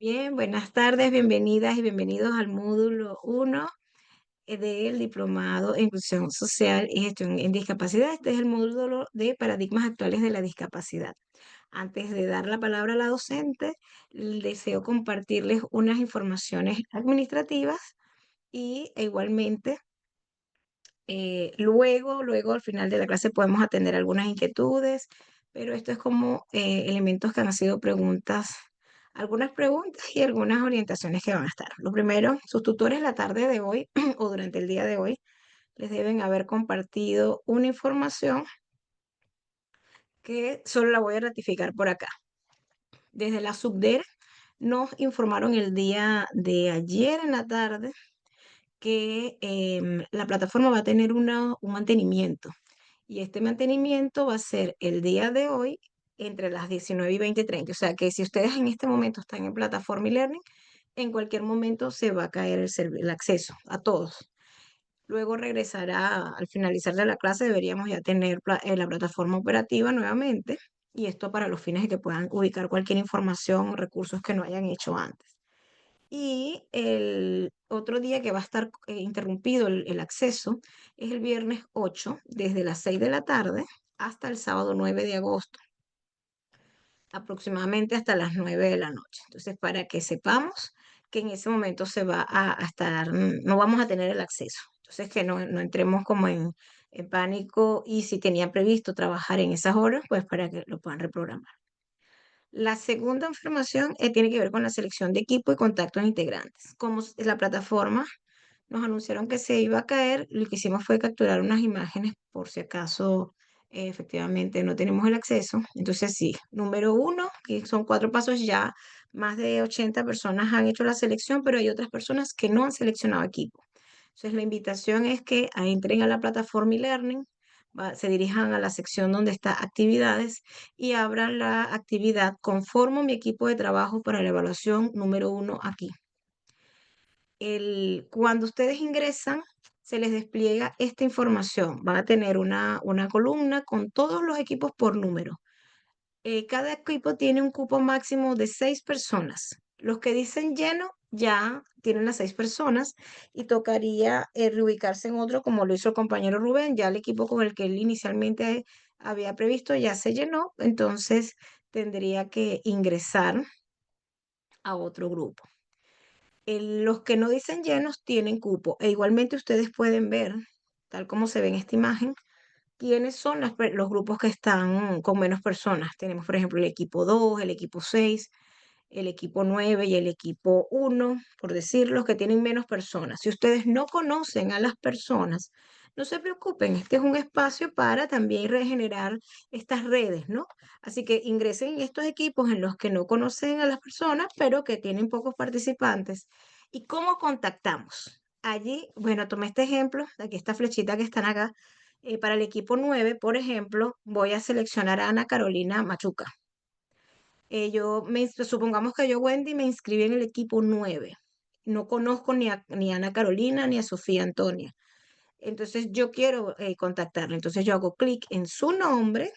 Bien, buenas tardes, bienvenidas y bienvenidos al módulo 1 del Diplomado en Inclusión Social y Gestión en Discapacidad. Este es el módulo de paradigmas actuales de la discapacidad. Antes de dar la palabra a la docente, deseo compartirles unas informaciones administrativas y igualmente luego al final de la clase podemos atender algunas inquietudes, pero esto es como elementos que han sido preguntas, algunas preguntas y algunas orientaciones que van a estar. Lo primero, sus tutores la tarde de hoy o durante el día de hoy les deben haber compartido una información que solo la voy a ratificar por acá. Desde la SUBDER nos informaron el día de ayer en la tarde que la plataforma va a tener un mantenimiento. Y este mantenimiento va a ser el día de hoy entre las 19 y 20:30. O sea que si ustedes en este momento están en plataforma y learning, en cualquier momento se va a caer el acceso a todos. Luego regresará al finalizar de la clase, deberíamos ya tener la plataforma operativa nuevamente. Y esto para los fines de que puedan ubicar cualquier información o recursos que no hayan hecho antes. Y el otro día que va a estar interrumpido el acceso es el viernes 8, desde las 6 de la tarde hasta el sábado 9 de agosto, aproximadamente hasta las 9 de la noche. Entonces, para que sepamos que en ese momento se va a estar, no vamos a tener el acceso. Entonces, que no entremos como en pánico y si tenían previsto trabajar en esas horas, pues para que lo puedan reprogramar. La segunda información tiene que ver con la selección de equipo y contactos integrantes. Como la plataforma nos anunciaron que se iba a caer, lo que hicimos fue capturar unas imágenes por si acaso efectivamente no tenemos el acceso. Entonces sí, número uno, que son 4 pasos ya, más de 80 personas han hecho la selección, pero hay otras personas que no han seleccionado equipo. Entonces la invitación es que entren a la plataforma e-learning, se dirijan a la sección donde está actividades y abran la actividad conformo mi equipo de trabajo para la evaluación número 1 aquí. Cuando ustedes ingresan, se les despliega esta información. Van a tener una columna con todos los equipos por número. Cada equipo tiene un cupo máximo de 6 personas. Los que dicen lleno ya tienen las 6 personas y tocaría reubicarse en otro como lo hizo el compañero Rubén. Ya el equipo con el que él inicialmente había previsto ya se llenó, entonces tendría que ingresar a otro grupo. Los que no dicen llenos tienen cupo e igualmente ustedes pueden ver, tal como se ve en esta imagen, quiénes son los grupos que están con menos personas. Tenemos, por ejemplo, el equipo 2, el equipo 6, el equipo 9 y el equipo 1, por decir, los que tienen menos personas. Si ustedes no conocen a las personas, no se preocupen, este es un espacio para también regenerar estas redes, ¿no? Así que ingresen en estos equipos en los que no conocen a las personas, pero que tienen pocos participantes. ¿Y cómo contactamos? Allí, bueno, tomé este ejemplo, aquí esta flechita que están acá. Para el equipo 9, por ejemplo, voy a seleccionar a Ana Carolina Machuca. Supongamos que yo, Wendy, me inscribí en el equipo 9. No conozco ni a Ana Carolina ni a Sofía Antonia. Entonces yo quiero contactarla. Entonces yo hago clic en su nombre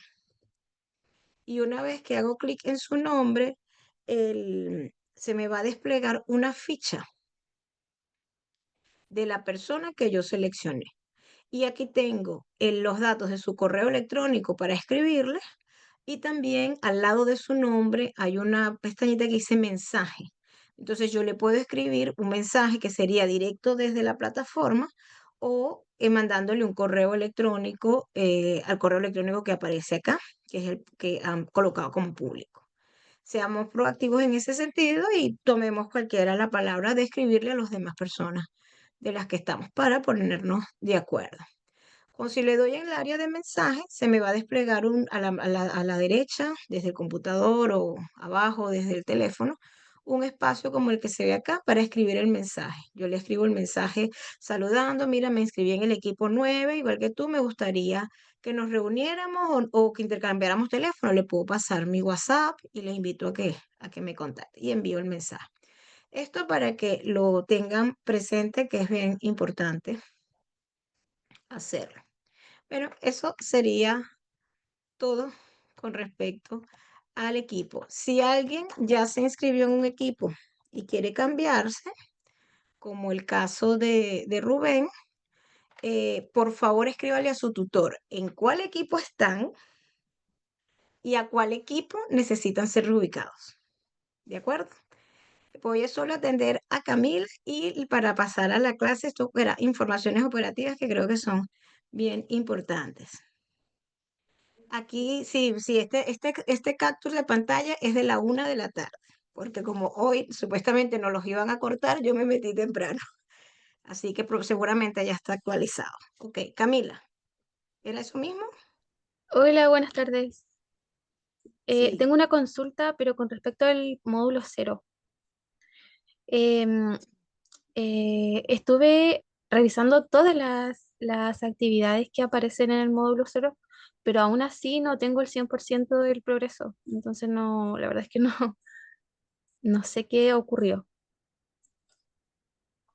y una vez que hago clic en su nombre, se me va a desplegar una ficha de la persona que yo seleccioné. Y aquí tengo los datos de su correo electrónico para escribirle y también al lado de su nombre hay una pestañita que dice mensaje. Entonces yo le puedo escribir un mensaje que sería directo desde la plataforma o mandándole un correo electrónico al correo electrónico que aparece acá, que es el que han colocado como público. Seamos proactivos en ese sentido y tomemos cualquiera la palabra de escribirle a las demás personas de las que estamos para ponernos de acuerdo. O si le doy en el área de mensajes, se me va a desplegar a la derecha, desde el computador o abajo, desde el teléfono, un espacio como el que se ve acá para escribir el mensaje. Yo le escribo el mensaje saludando, mira, me inscribí en el equipo 9, igual que tú, me gustaría que nos reuniéramos o que intercambiáramos teléfono. Le puedo pasar mi WhatsApp y le invito a que me contacte y envío el mensaje. Esto para que lo tengan presente, que es bien importante hacerlo. Pero eso sería todo con respecto al equipo. Si alguien ya se inscribió en un equipo y quiere cambiarse, como el caso de Rubén, por favor escríbale a su tutor en cuál equipo están y a cuál equipo necesitan ser reubicados. ¿De acuerdo? Voy a solo atender a Camila y para pasar a la clase, esto era informaciones operativas que creo que son bien importantes. Aquí, sí, sí, este capture de pantalla es de la 1 de la tarde, porque como hoy supuestamente nos los iban a cortar, yo me metí temprano, así que seguramente ya está actualizado. Ok, Camila, ¿era eso mismo? Hola, buenas tardes. Sí. Tengo una consulta, pero con respecto al módulo cero. Em, Estuve revisando todas las actividades que aparecen en el módulo cero, pero aún así no tengo el 100% del progreso. Entonces, no, la verdad es que no, no sé qué ocurrió.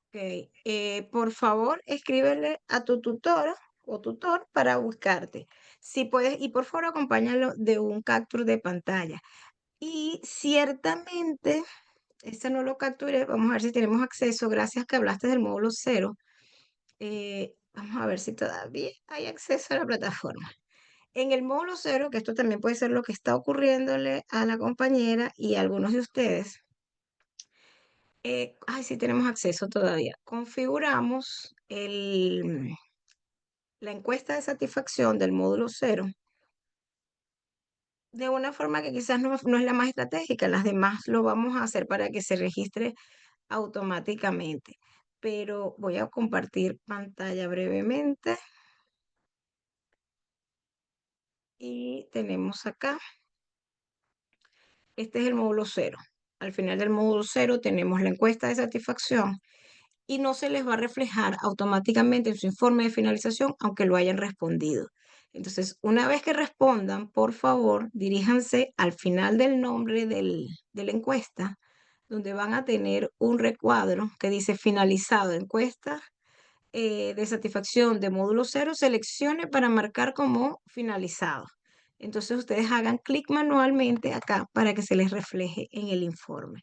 Ok, por favor, escríbele a tu tutora o tutor para buscarte. Si puedes, y por favor, acompáñalo de un capture de pantalla. Y ciertamente, este no lo capturé, vamos a ver si tenemos acceso, gracias que hablaste del módulo cero. Vamos a ver si todavía hay acceso a la plataforma. En el módulo cero, que esto también puede ser lo que está ocurriéndole a la compañera y a algunos de ustedes, ay, sí tenemos acceso todavía. Configuramos la encuesta de satisfacción del módulo cero de una forma que quizás no es la más estratégica. Las demás lo vamos a hacer para que se registre automáticamente. Pero voy a compartir pantalla brevemente y tenemos acá, este es el módulo cero. Al final del módulo cero tenemos la encuesta de satisfacción y no se les va a reflejar automáticamente en su informe de finalización, aunque lo hayan respondido. Entonces, una vez que respondan, por favor, diríjanse al final del nombre de la encuesta, donde van a tener un recuadro que dice finalizado encuesta de satisfacción de módulo cero, seleccione para marcar como finalizado. Entonces, ustedes hagan clic manualmente acá para que se les refleje en el informe.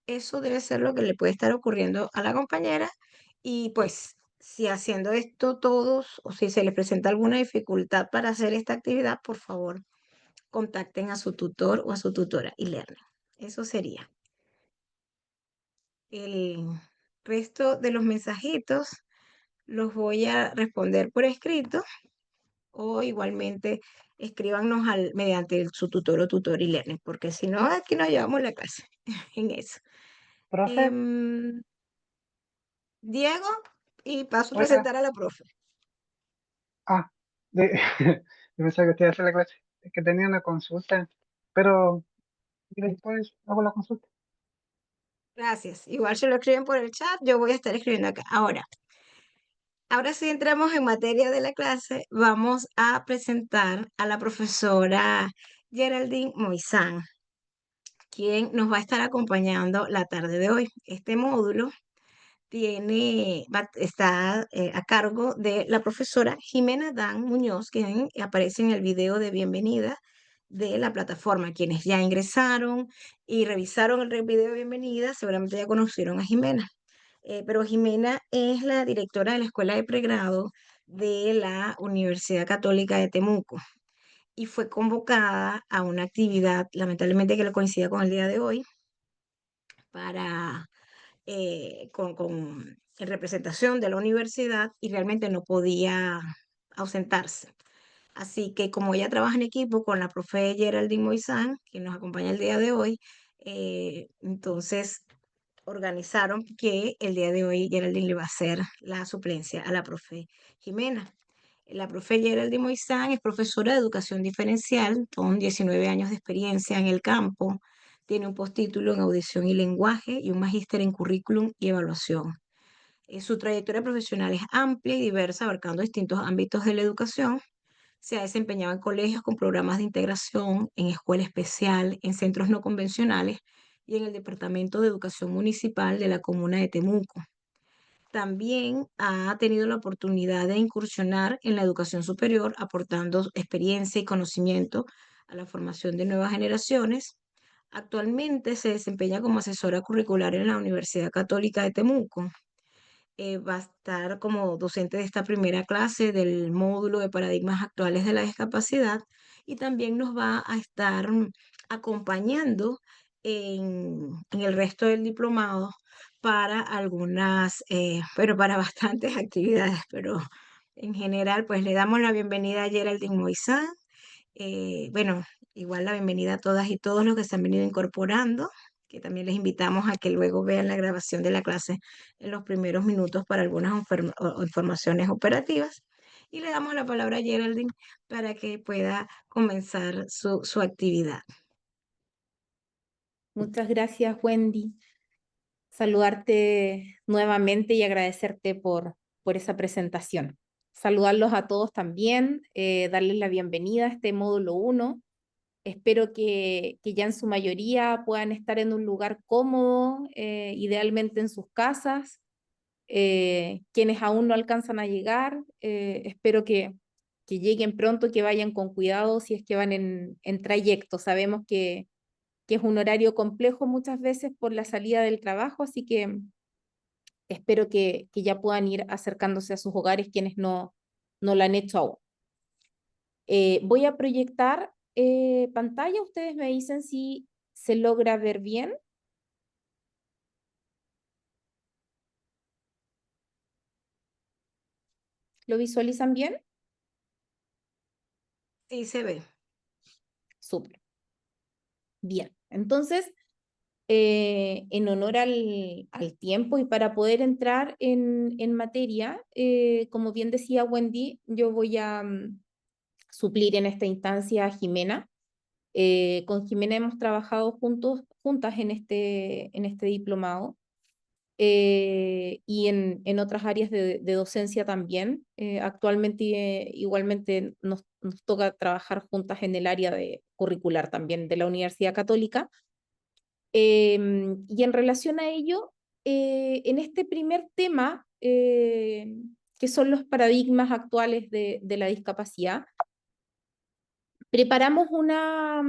Eso debe ser lo que le puede estar ocurriendo a la compañera y pues si haciendo esto todos o si se les presenta alguna dificultad para hacer esta actividad, por favor, contacten a su tutor o a su tutora y learning. Eso sería. El resto de los mensajitos los voy a responder por escrito o igualmente escríbanos mediante su tutor o tutor y learning, porque si no, aquí nos llevamos la clase en eso. Profe, Em, Diego, y paso a oiga, presentar a la profe. ah, de, yo pensaba que usted iba a hacer la clase, es que tenía una consulta, pero y después hago la consulta. Gracias. Igual se lo escriben por el chat, yo voy a estar escribiendo acá. Ahora sí entramos en materia de la clase, vamos a presentar a la profesora Geraldine Moisán, quien nos va a estar acompañando la tarde de hoy. Este módulo está a cargo de la profesora Jimena Dan Muñoz, quien aparece en el video de bienvenida de la plataforma. Quienes ya ingresaron y revisaron el video de bienvenida, seguramente ya conocieron a Jimena. Pero Jimena es la directora de la Escuela de Pregrado de la Universidad Católica de Temuco y fue convocada a una actividad, lamentablemente que lo coincida con el día de hoy, para en representación de la universidad y realmente no podía ausentarse. Así que como ella trabaja en equipo con la profe Geraldine Moisán, que nos acompaña el día de hoy, entonces organizaron que el día de hoy Geraldine le va a hacer la suplencia a la profe Jimena. La profe Geraldine Moisán es profesora de educación diferencial con 19 años de experiencia en el campo. Tiene un postítulo en audición y lenguaje y un magíster en currículum y evaluación. Su trayectoria profesional es amplia y diversa, abarcando distintos ámbitos de la educación. Se ha desempeñado en colegios con programas de integración, en escuela especial, en centros no convencionales y en el Departamento de Educación Municipal de la Comuna de Temuco. También ha tenido la oportunidad de incursionar en la educación superior, aportando experiencia y conocimiento a la formación de nuevas generaciones. Actualmente se desempeña como asesora curricular en la Universidad Católica de Temuco. Va a estar como docente de esta primera clase del módulo de paradigmas actuales de la discapacidad y también nos va a estar acompañando en el resto del diplomado para algunas, pero para bastantes actividades, pero en general pues le damos la bienvenida a Geraldine Moisán. Bueno, igual la bienvenida a todas y todos los que se han venido incorporando, que también les invitamos a que luego vean la grabación de la clase en los primeros minutos para algunas informaciones operativas. Y le damos la palabra a Geraldine para que pueda comenzar su actividad. Muchas gracias, Wendy. Saludarte nuevamente y agradecerte por esa presentación. Saludarlos a todos también, darles la bienvenida a este módulo 1. Espero que ya en su mayoría puedan estar en un lugar cómodo, idealmente en sus casas. Quienes aún no alcanzan a llegar, espero que lleguen pronto, que vayan con cuidado si es que van en trayecto. Sabemos que es un horario complejo muchas veces por la salida del trabajo, así que espero que ya puedan ir acercándose a sus hogares quienes no lo han hecho aún. Voy a proyectar pantalla, ustedes me dicen si se logra ver bien. ¿Lo visualizan bien? Sí, se ve. Súper. Bien, entonces, en honor al tiempo y para poder entrar en materia, como bien decía Wendy, yo voy a suplir en esta instancia a Jimena. Con Jimena hemos trabajado juntas en este diplomado y en otras áreas de docencia también. Actualmente igualmente nos toca trabajar juntas en el área de curricular también de la Universidad Católica. Y en relación a ello, en este primer tema, que son los paradigmas actuales de la discapacidad, preparamos una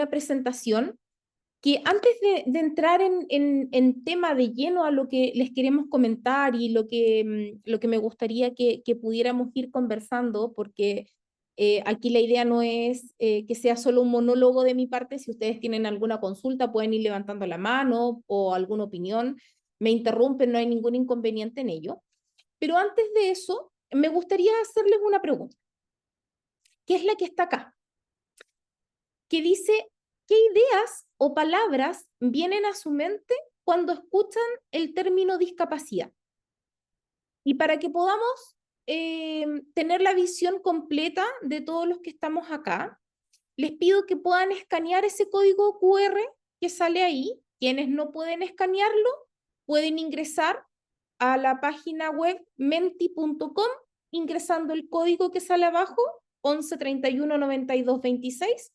presentación que antes de entrar en tema de lleno a lo que les queremos comentar y lo que me gustaría que pudiéramos ir conversando, porque aquí la idea no es que sea solo un monólogo de mi parte. Si ustedes tienen alguna consulta pueden ir levantando la mano o alguna opinión, me interrumpen, no hay ningún inconveniente en ello. Pero antes de eso, me gustaría hacerles una pregunta, que es la que está acá, que dice: ¿qué ideas o palabras vienen a su mente cuando escuchan el término discapacidad? Y para que podamos tener la visión completa de todos los que estamos acá, les pido que puedan escanear ese código QR que sale ahí. Quienes no pueden escanearlo, pueden ingresar a la página web menti.com ingresando el código que sale abajo, 11 31 92 26.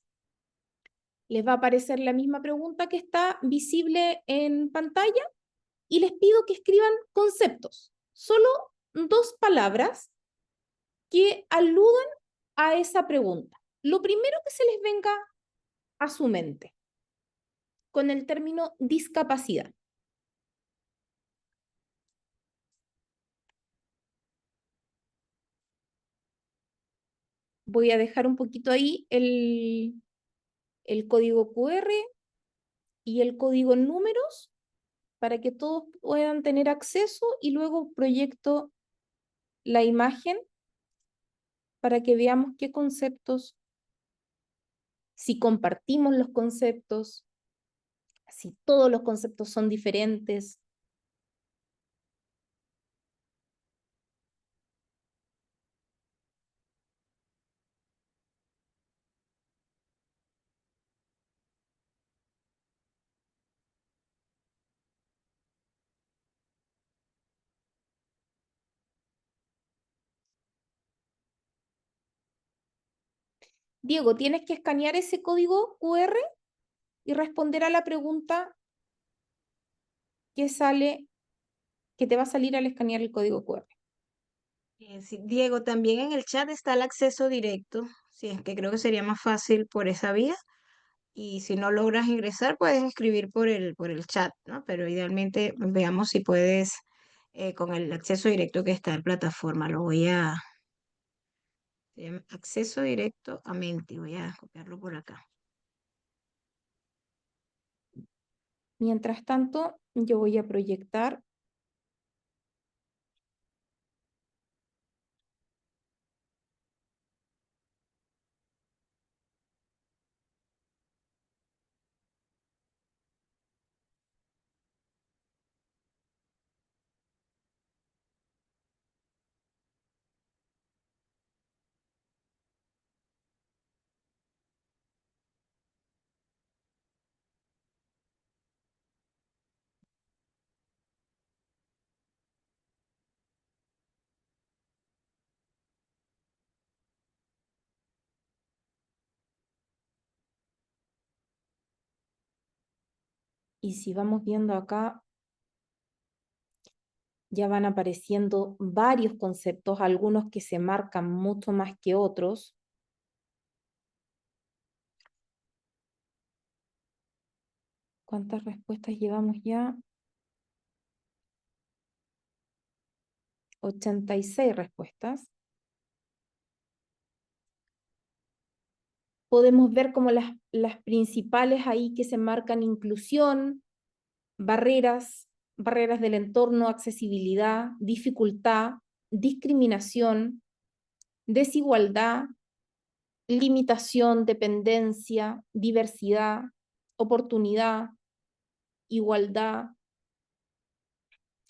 Les va a aparecer la misma pregunta que está visible en pantalla y les pido que escriban conceptos, solo 2 palabras que aludan a esa pregunta. Lo primero que se les venga a su mente con el término discapacidad. Voy a dejar un poquito ahí el código QR y el código en números para que todos puedan tener acceso y luego proyecto la imagen para que veamos qué conceptos, si compartimos los conceptos, si todos los conceptos son diferentes. Diego, tienes que escanear ese código QR y responder a la pregunta que sale, que te va a salir al escanear el código QR. Sí, Diego, también en el chat está el acceso directo, sí, es que creo que sería más fácil por esa vía. Y si no logras ingresar, puedes escribir por el chat, ¿no? Pero idealmente veamos si puedes con el acceso directo que está en plataforma. Se llama acceso directo a Menti. Voy a copiarlo por acá. Mientras tanto, yo voy a proyectar y si vamos viendo acá, ya van apareciendo varios conceptos, algunos que se marcan mucho más que otros. ¿Cuántas respuestas llevamos ya? 86 respuestas. Podemos ver como las principales ahí que se marcan: inclusión, barreras, barreras del entorno, accesibilidad, dificultad, discriminación, desigualdad, limitación, dependencia, diversidad, oportunidad, igualdad.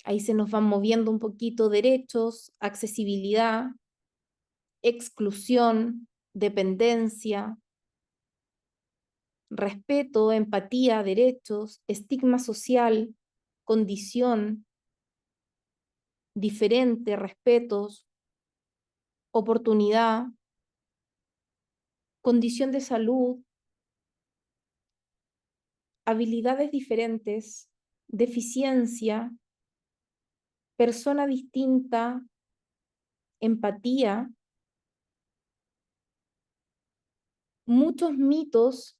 Ahí se nos van moviendo un poquito: derechos, accesibilidad, exclusión, dependencia, respeto, empatía, derechos, estigma social, condición, diferente, respetos, oportunidad, condición de salud, habilidades diferentes, deficiencia, persona distinta, empatía, muchos mitos,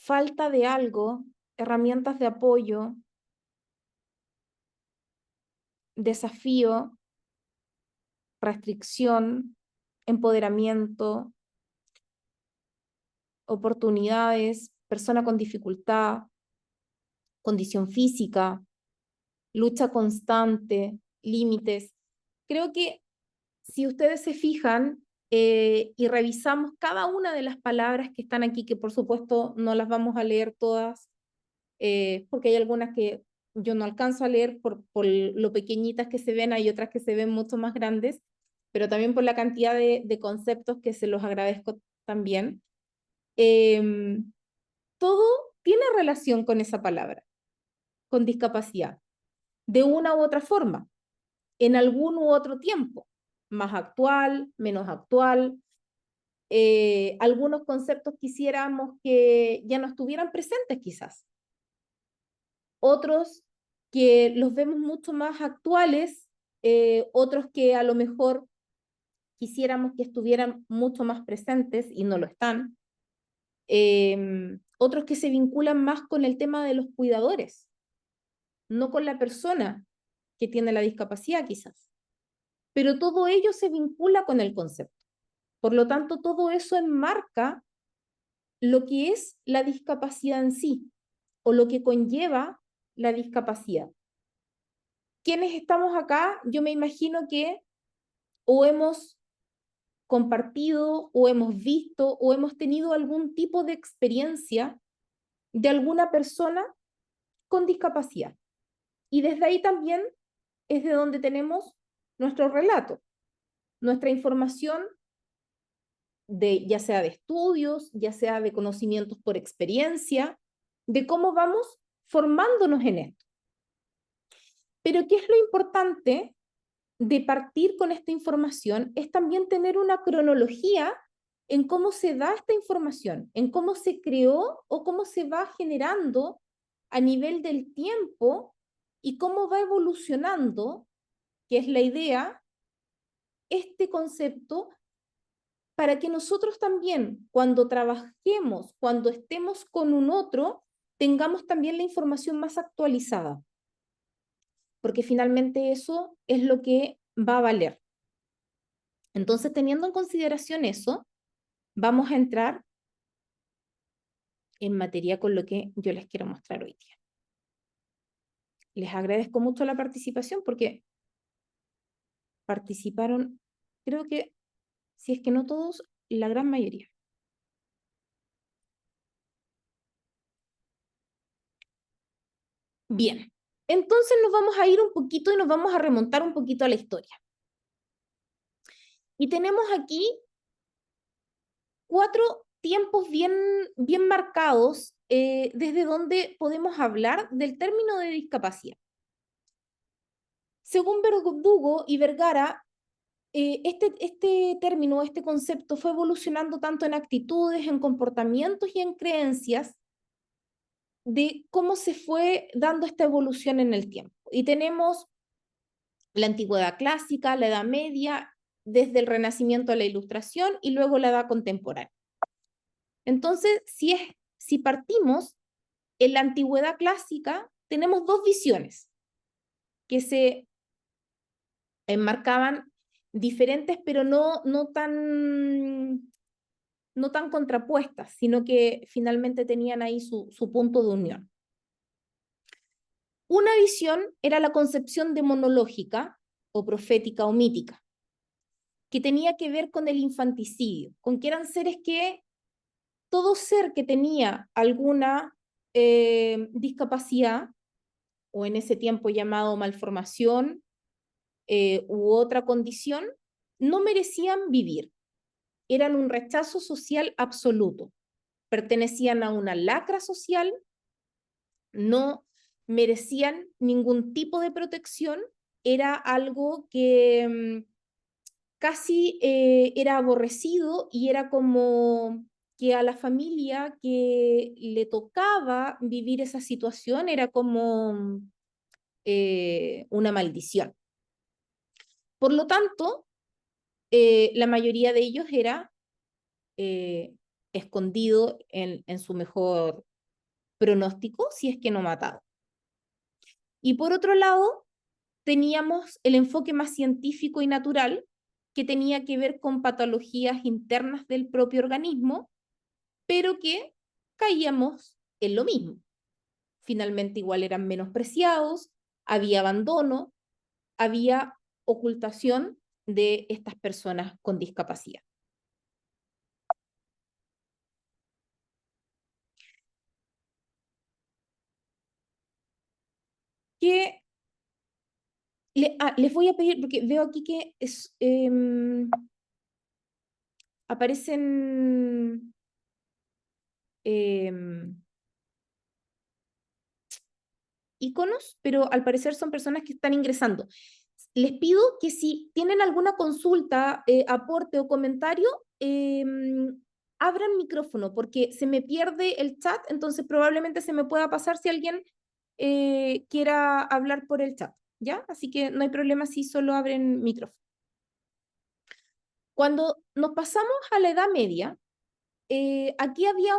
falta de algo, herramientas de apoyo, desafío, restricción, empoderamiento, oportunidades, persona con dificultad, condición física, lucha constante, límites. Creo que si ustedes se fijan y revisamos cada una de las palabras que están aquí, que por supuesto no las vamos a leer todas, porque hay algunas que yo no alcanzo a leer por lo pequeñitas que se ven, hay otras que se ven mucho más grandes, pero también por la cantidad de conceptos que se los agradezco también. Todo tiene relación con esa palabra, con discapacidad, de una u otra forma, en algún u otro tiempo, más actual, menos actual. Algunos conceptos quisiéramos que ya no estuvieran presentes quizás. Otros que los vemos mucho más actuales, otros que a lo mejor quisiéramos que estuvieran mucho más presentes y no lo están. Otros que se vinculan más con el tema de los cuidadores, no con la persona que tiene la discapacidad quizás. Pero todo ello se vincula con el concepto. Por lo tanto, todo eso enmarca lo que es la discapacidad en sí, o lo que conlleva la discapacidad. Quienes estamos acá, yo me imagino que o hemos compartido, o hemos visto, o hemos tenido algún tipo de experiencia de alguna persona con discapacidad. Y desde ahí también es de donde tenemos nuestro relato, nuestra información, de, ya sea de estudios, ya sea de conocimientos por experiencia, de cómo vamos formándonos en esto. Pero ¿qué es lo importante de partir con esta información? Es también tener una cronología en cómo se da esta información, en cómo se creó o cómo se va generando a nivel del tiempo y cómo va evolucionando, que es la idea, este concepto para que nosotros también, cuando trabajemos, cuando estemos con un otro, tengamos también la información más actualizada, porque finalmente eso es lo que va a valer. Entonces, teniendo en consideración eso, vamos a entrar en materia con lo que yo les quiero mostrar hoy día. Les agradezco mucho la participación porque participaron, creo que, si es que no todos, la gran mayoría. Bien, entonces nos vamos a ir un poquito y nos vamos a remontar un poquito a la historia. Y tenemos aquí 4 tiempos bien marcados desde donde podemos hablar del término de discapacidad. Según Verdugo y Vergara, este término, este concepto fue evolucionando tanto en actitudes, en comportamientos y en creencias de cómo se fue dando esta evolución en el tiempo. Y tenemos la antigüedad clásica, la Edad Media, desde el Renacimiento a la Ilustración y luego la Edad Contemporánea. Entonces, si partimos en la antigüedad clásica, tenemos 2 visiones que se enmarcaban diferentes, pero no tan contrapuestas, sino que finalmente tenían ahí su punto de unión. Una visión era la concepción demonológica o profética o mítica, que tenía que ver con el infanticidio, con que eran seres que todo ser que tenía alguna discapacidad, o en ese tiempo llamado malformación u otra condición, no merecían vivir. Eran un rechazo social absoluto. Pertenecían a una lacra social, no merecían ningún tipo de protección, era algo que casi era aborrecido y era como que a la familia que le tocaba vivir esa situación era como una maldición. Por lo tanto, la mayoría de ellos era escondido en su mejor pronóstico, si es que no matado. Y por otro lado, teníamos el enfoque más científico y natural, que tenía que ver con patologías internas del propio organismo, pero que caíamos en lo mismo. Finalmente igual eran menospreciados, había abandono, había ocultación de estas personas con discapacidad. Que les voy a pedir, porque veo aquí que aparecen iconos, pero al parecer son personas que están ingresando. Les pido que si tienen alguna consulta, aporte o comentario, abran micrófono, porque se me pierde el chat, entonces probablemente se me pueda pasar si alguien quiera hablar por el chat, ¿ya? Así que no hay problema si solo abren micrófono. Cuando nos pasamos a la Edad Media, aquí había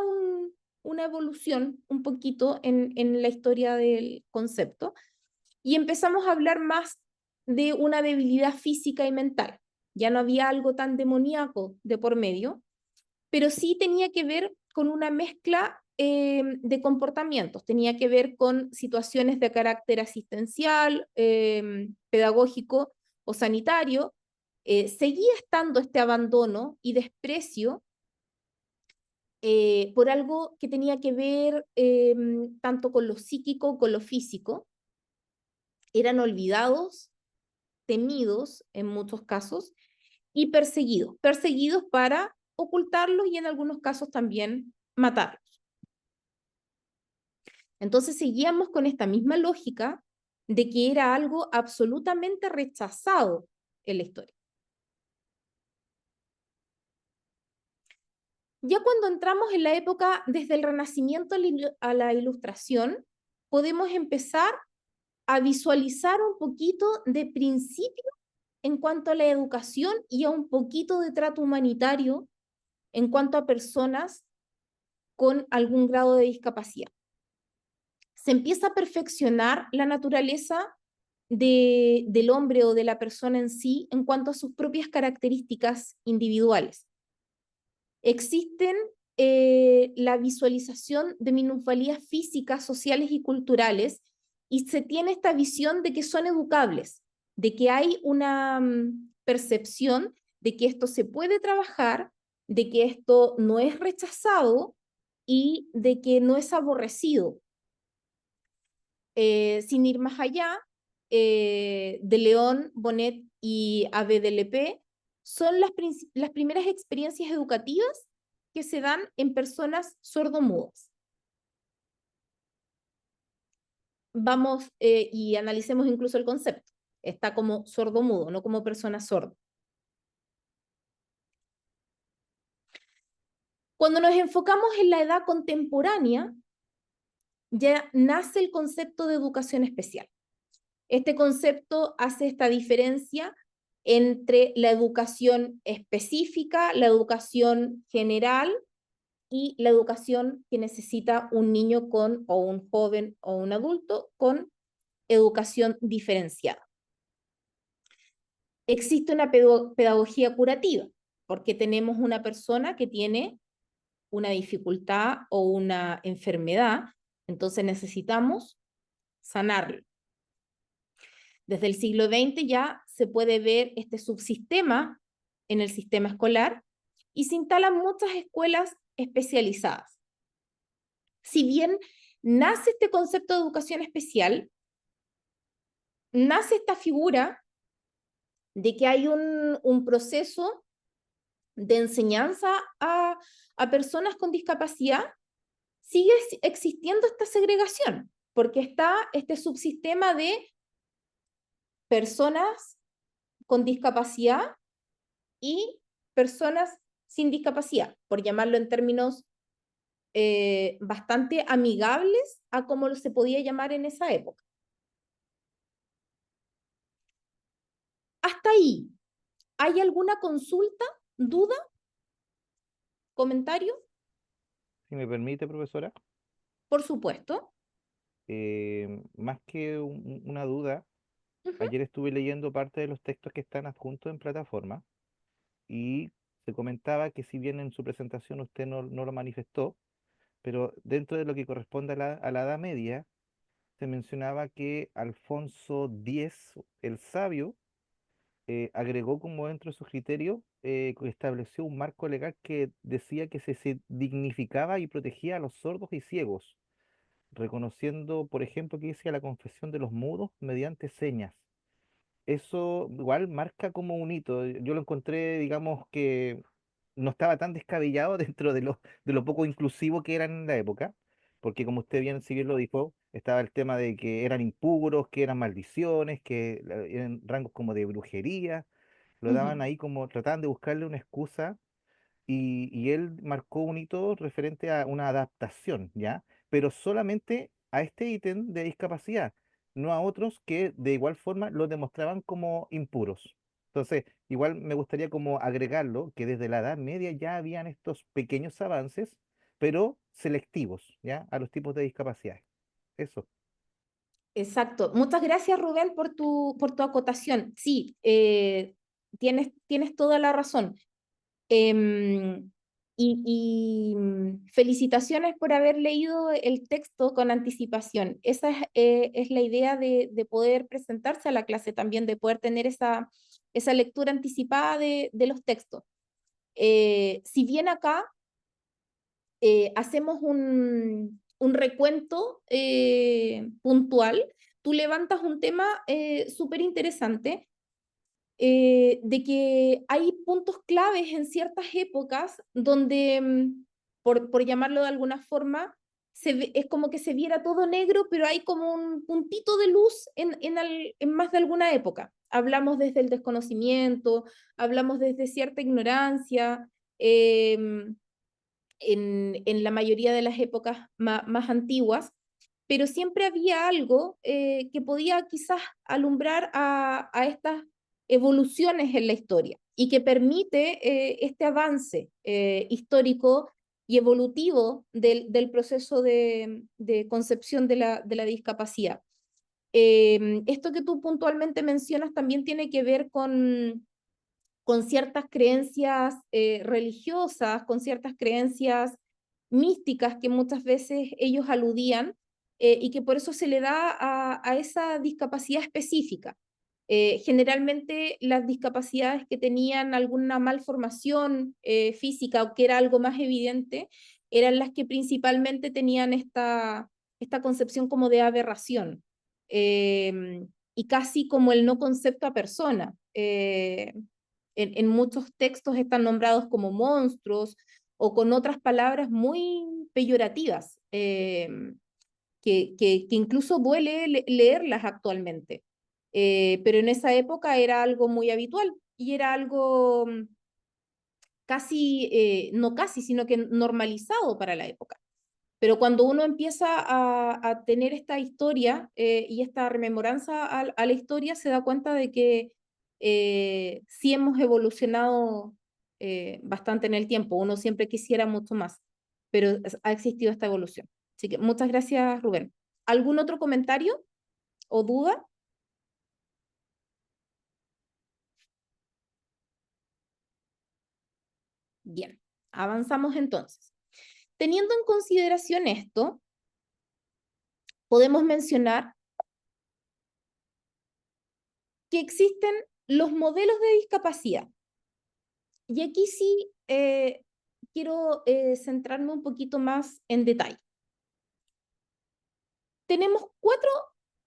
una evolución un poquito en la historia del concepto y empezamos a hablar más de una debilidad física y mental. Ya no había algo tan demoníaco de por medio, pero sí tenía que ver con una mezcla de comportamientos, tenía que ver con situaciones de carácter asistencial, pedagógico o sanitario. Seguía estando este abandono y desprecio por algo que tenía que ver tanto con lo psíquico como con lo físico. Eran olvidados, temidos en muchos casos y perseguidos para ocultarlos y en algunos casos también matarlos. Entonces seguíamos con esta misma lógica de que era algo absolutamente rechazado en la historia. Ya cuando entramos en la época desde el Renacimiento a la Ilustración, podemos empezar a visualizar un poquito de principios en cuanto a la educación y a un poquito de trato humanitario en cuanto a personas con algún grado de discapacidad. Se empieza a perfeccionar la naturaleza del hombre o de la persona en sí en cuanto a sus propias características individuales. Existen la visualización de minusvalías físicas, sociales y culturales, y se tiene esta visión de que son educables, de que hay una percepción de que esto se puede trabajar, de que esto no es rechazado y de que no es aborrecido. Sin ir más allá, de León, Bonet y ABDLP son las primeras experiencias educativas que se dan en personas sordomudas. Vamos y analicemos incluso el concepto. Está como sordomudo, no como persona sorda. Cuando nos enfocamos en la edad contemporánea, ya nace el concepto de educación especial. Este concepto hace esta diferencia entre la educación específica, la educación general y la educación que necesita un niño con, o un joven o un adulto con educación diferenciada. Existe una pedagogía curativa, porque tenemos una persona que tiene una dificultad o una enfermedad, entonces necesitamos sanarlo. Desde el siglo XX ya se puede ver este subsistema en el sistema escolar y se instalan muchas escuelas especializadas. Si bien nace este concepto de educación especial, nace esta figura de que hay un proceso de enseñanza a personas con discapacidad, sigue existiendo esta segregación, porque está este subsistema de personas con discapacidad y personas sin discapacidad, por llamarlo en términos bastante amigables a como se podía llamar en esa época. Hasta ahí, ¿hay alguna consulta, duda, comentario? Si me permite, profesora, Por supuesto. más que una duda, Uh-huh. ayer estuve leyendo parte de los textos que están adjuntos en plataforma y se comentaba que si bien en su presentación usted no lo manifestó, pero dentro de lo que corresponde a la Edad Media, se mencionaba que Alfonso X, el Sabio, agregó como dentro de sus criterios, que estableció un marco legal que decía que se dignificaba y protegía a los sordos y ciegos, reconociendo, por ejemplo, que dice la confesión de los mudos mediante señas. Eso igual marca como un hito. Yo lo encontré, digamos, que no estaba tan descabellado dentro de lo poco inclusivo que eran en la época, porque como usted bien, si bien lo dijo, estaba el tema de que eran impuros, que eran maldiciones, que eran rangos como de brujería, lo daban Uh-huh. ahí como, trataban de buscarle una excusa y él marcó un hito referente a una adaptación, ¿ya? Pero solamente a este ítem de discapacidad, no a otros que de igual forma lo demostraban como impuros. Entonces, igual me gustaría como agregarlo, que desde la Edad Media ya habían estos pequeños avances, pero selectivos, ¿ya? A los tipos de discapacidad. Eso. Exacto. Muchas gracias, Rubén, por tu acotación. Sí, tienes toda la razón. Em, felicitaciones por haber leído el texto con anticipación. Esa es la idea de poder presentarse a la clase también, de poder tener esa lectura anticipada de los textos. Si bien acá hacemos un recuento puntual, tú levantas un tema súper interesante, de que hay puntos claves en ciertas épocas donde, por llamarlo de alguna forma, es como que se viera todo negro, pero hay como un puntito de luz en más de alguna época. Hablamos desde el desconocimiento, hablamos desde cierta ignorancia, en la mayoría de las épocas más antiguas, pero siempre había algo que podía quizás alumbrar a estas evoluciones en la historia y que permite este avance histórico y evolutivo del proceso de concepción de la discapacidad. Esto que tú puntualmente mencionas también tiene que ver con ciertas creencias religiosas, con ciertas creencias místicas que muchas veces ellos aludían y que por eso se le da a esa discapacidad específica. Generalmente las discapacidades que tenían alguna malformación física o que era algo más evidente eran las que principalmente tenían esta concepción como de aberración y casi como el no concepto a persona. En muchos textos están nombrados como monstruos o con otras palabras muy peyorativas, que incluso duele leerlas actualmente. Pero en esa época era algo muy habitual y era algo casi, no casi, sino que normalizado para la época. Pero cuando uno empieza a tener esta historia y esta rememoranza a la historia, se da cuenta de que sí hemos evolucionado bastante en el tiempo. Uno siempre quisiera mucho más, pero ha existido esta evolución. Así que muchas gracias, Rubén. ¿Algún otro comentario o duda? Bien, avanzamos entonces. Teniendo en consideración esto, podemos mencionar que existen los modelos de discapacidad. Y aquí sí quiero centrarme un poquito más en detalle. Tenemos 4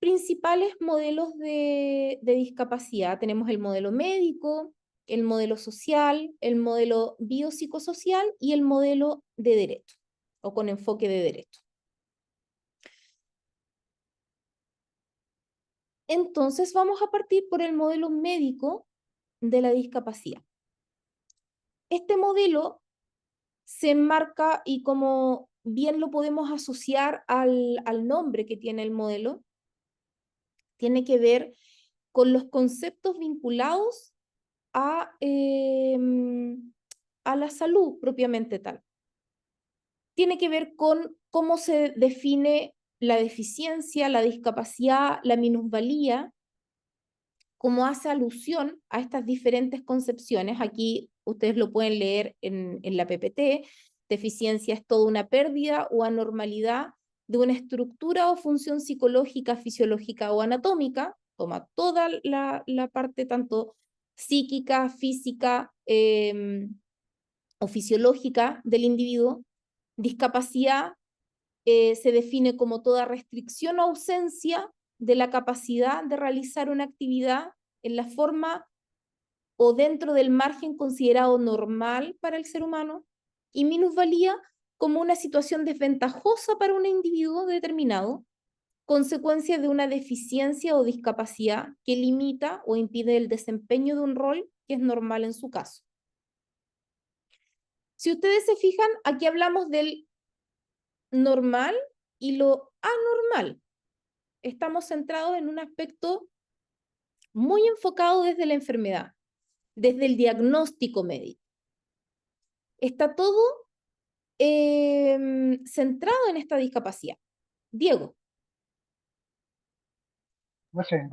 principales modelos de discapacidad. Tenemos el modelo médico, el modelo social, el modelo biopsicosocial y el modelo de derecho, o con enfoque de derecho. Entonces vamos a partir por el modelo médico de la discapacidad. Este modelo se enmarca y como bien lo podemos asociar al nombre que tiene el modelo, tiene que ver con los conceptos vinculados a la salud propiamente tal. Tiene que ver con cómo se define la deficiencia, la discapacidad, la minusvalía, cómo hace alusión a estas diferentes concepciones. Aquí ustedes lo pueden leer en la PPT. Deficiencia es toda una pérdida o anormalidad de una estructura o función psicológica, fisiológica o anatómica. Toma toda la parte tanto psíquica, física o fisiológica del individuo. Discapacidad se define como toda restricción o ausencia de la capacidad de realizar una actividad en la forma o dentro del margen considerado normal para el ser humano, y minusvalía como una situación desventajosa para un individuo determinado, consecuencia de una deficiencia o discapacidad que limita o impide el desempeño de un rol que es normal en su caso. Si ustedes se fijan, aquí hablamos del normal y lo anormal. Estamos centrados en un aspecto muy enfocado desde la enfermedad, desde el diagnóstico médico. Está todo centrado en esta discapacidad. Diego. No sé.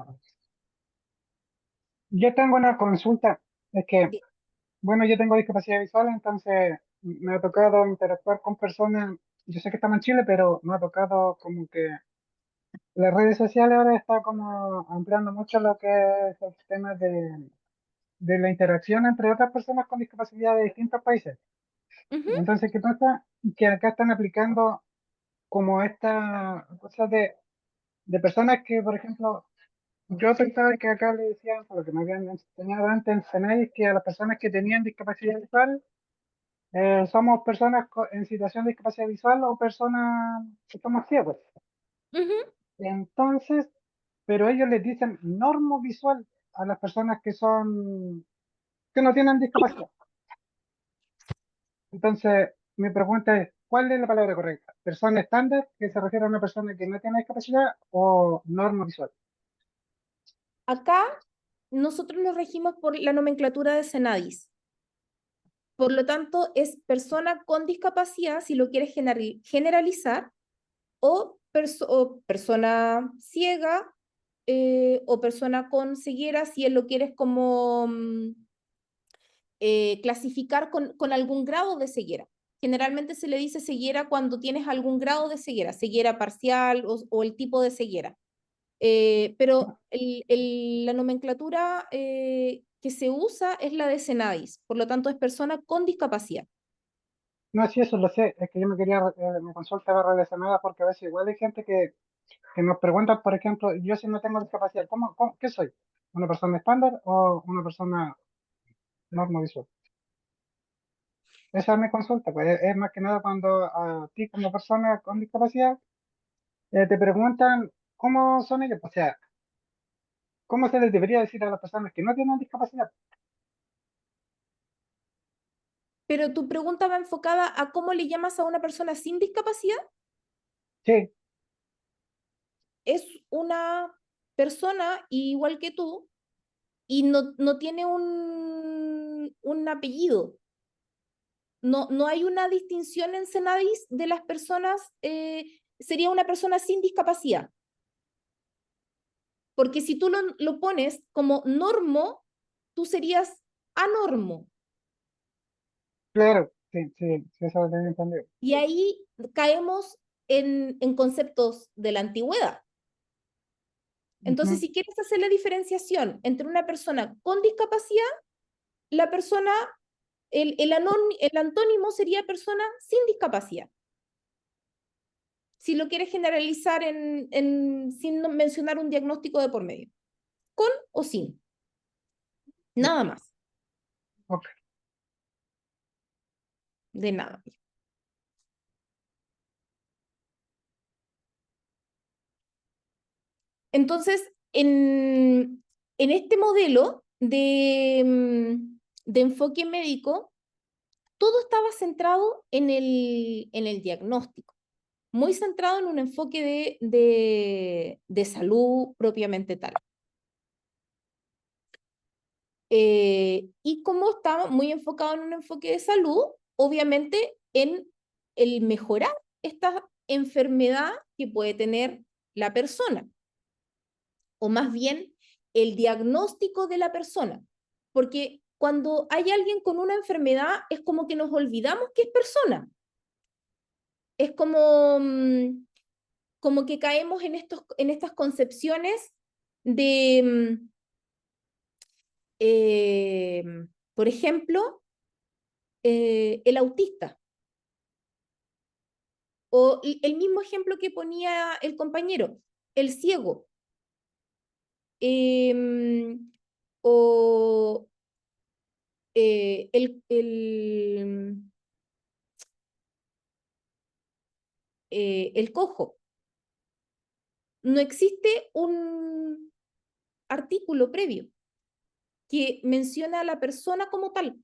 Yo tengo una consulta. Es que, bueno, yo tengo discapacidad visual, entonces me ha tocado interactuar con personas. Yo sé que estamos en Chile, pero me ha tocado como que las redes sociales ahora está como ampliando mucho lo que es el tema de la interacción entre otras personas con discapacidad de distintos países. Entonces, ¿qué pasa? Que acá están aplicando como esta cosa de personas que, por ejemplo, yo pensaba que acá le decían, por lo que me habían enseñado antes en Senai, que a las personas que tenían discapacidad visual, somos personas en situación de discapacidad visual o personas que somos ciegos. Entonces, pero ellos les dicen normovisual a las personas que no tienen discapacidad. Entonces, mi pregunta es, ¿cuál es la palabra correcta? ¿Persona estándar, que se refiere a una persona que no tiene discapacidad, o normovisual? Acá nosotros nos regimos por la nomenclatura de Senadis. Por lo tanto, es persona con discapacidad, si lo quieres generalizar, o persona ciega, o persona con ceguera, si él lo quieres como clasificar con algún grado de ceguera. Generalmente se le dice ceguera cuando tienes algún grado de ceguera, ceguera parcial o el tipo de ceguera. Pero la nomenclatura que se usa es la de Senadis, por lo tanto es persona con discapacidad. No, sí, eso lo sé, es que yo me quería, mi consulta va relacionada porque a veces igual hay gente que nos pregunta, por ejemplo, yo si no tengo discapacidad, ¿qué soy? ¿Una persona estándar o una persona normovisual? Esa es mi consulta, pues es más que nada cuando a ti como persona con discapacidad te preguntan cómo son ellos, o sea, cómo se les debería decir a las personas que no tienen discapacidad. Pero tu pregunta va enfocada a cómo le llamas a una persona sin discapacidad. Sí, Es una persona igual que tú y no tiene un apellido. No hay una distinción en Senadis de las personas, sería una persona sin discapacidad. Porque si tú lo pones como normo, tú serías anormo. claro, sí, sí, sí, eso lo tengo entendido. Y ahí caemos en conceptos de la antigüedad. Entonces, Ujú. si quieres hacer la diferenciación entre una persona con discapacidad, la persona, el antónimo sería persona sin discapacidad. Si lo quieres generalizar sin mencionar un diagnóstico de por medio, con o sin, nada más, Ok. de nada. Entonces, en este modelo de enfoque médico, todo estaba centrado en el diagnóstico, muy centrado en un enfoque de salud propiamente tal. Y como estaba muy enfocado en un enfoque de salud, obviamente en el mejorar esta enfermedad que puede tener la persona, o más bien el diagnóstico de la persona, porque cuando hay alguien con una enfermedad es como que nos olvidamos que es persona, es como que caemos en estas concepciones de, eh, por ejemplo, el autista, o el mismo ejemplo que ponía el compañero, el ciego, o el cojo. No existe un artículo previo que menciona a la persona como tal.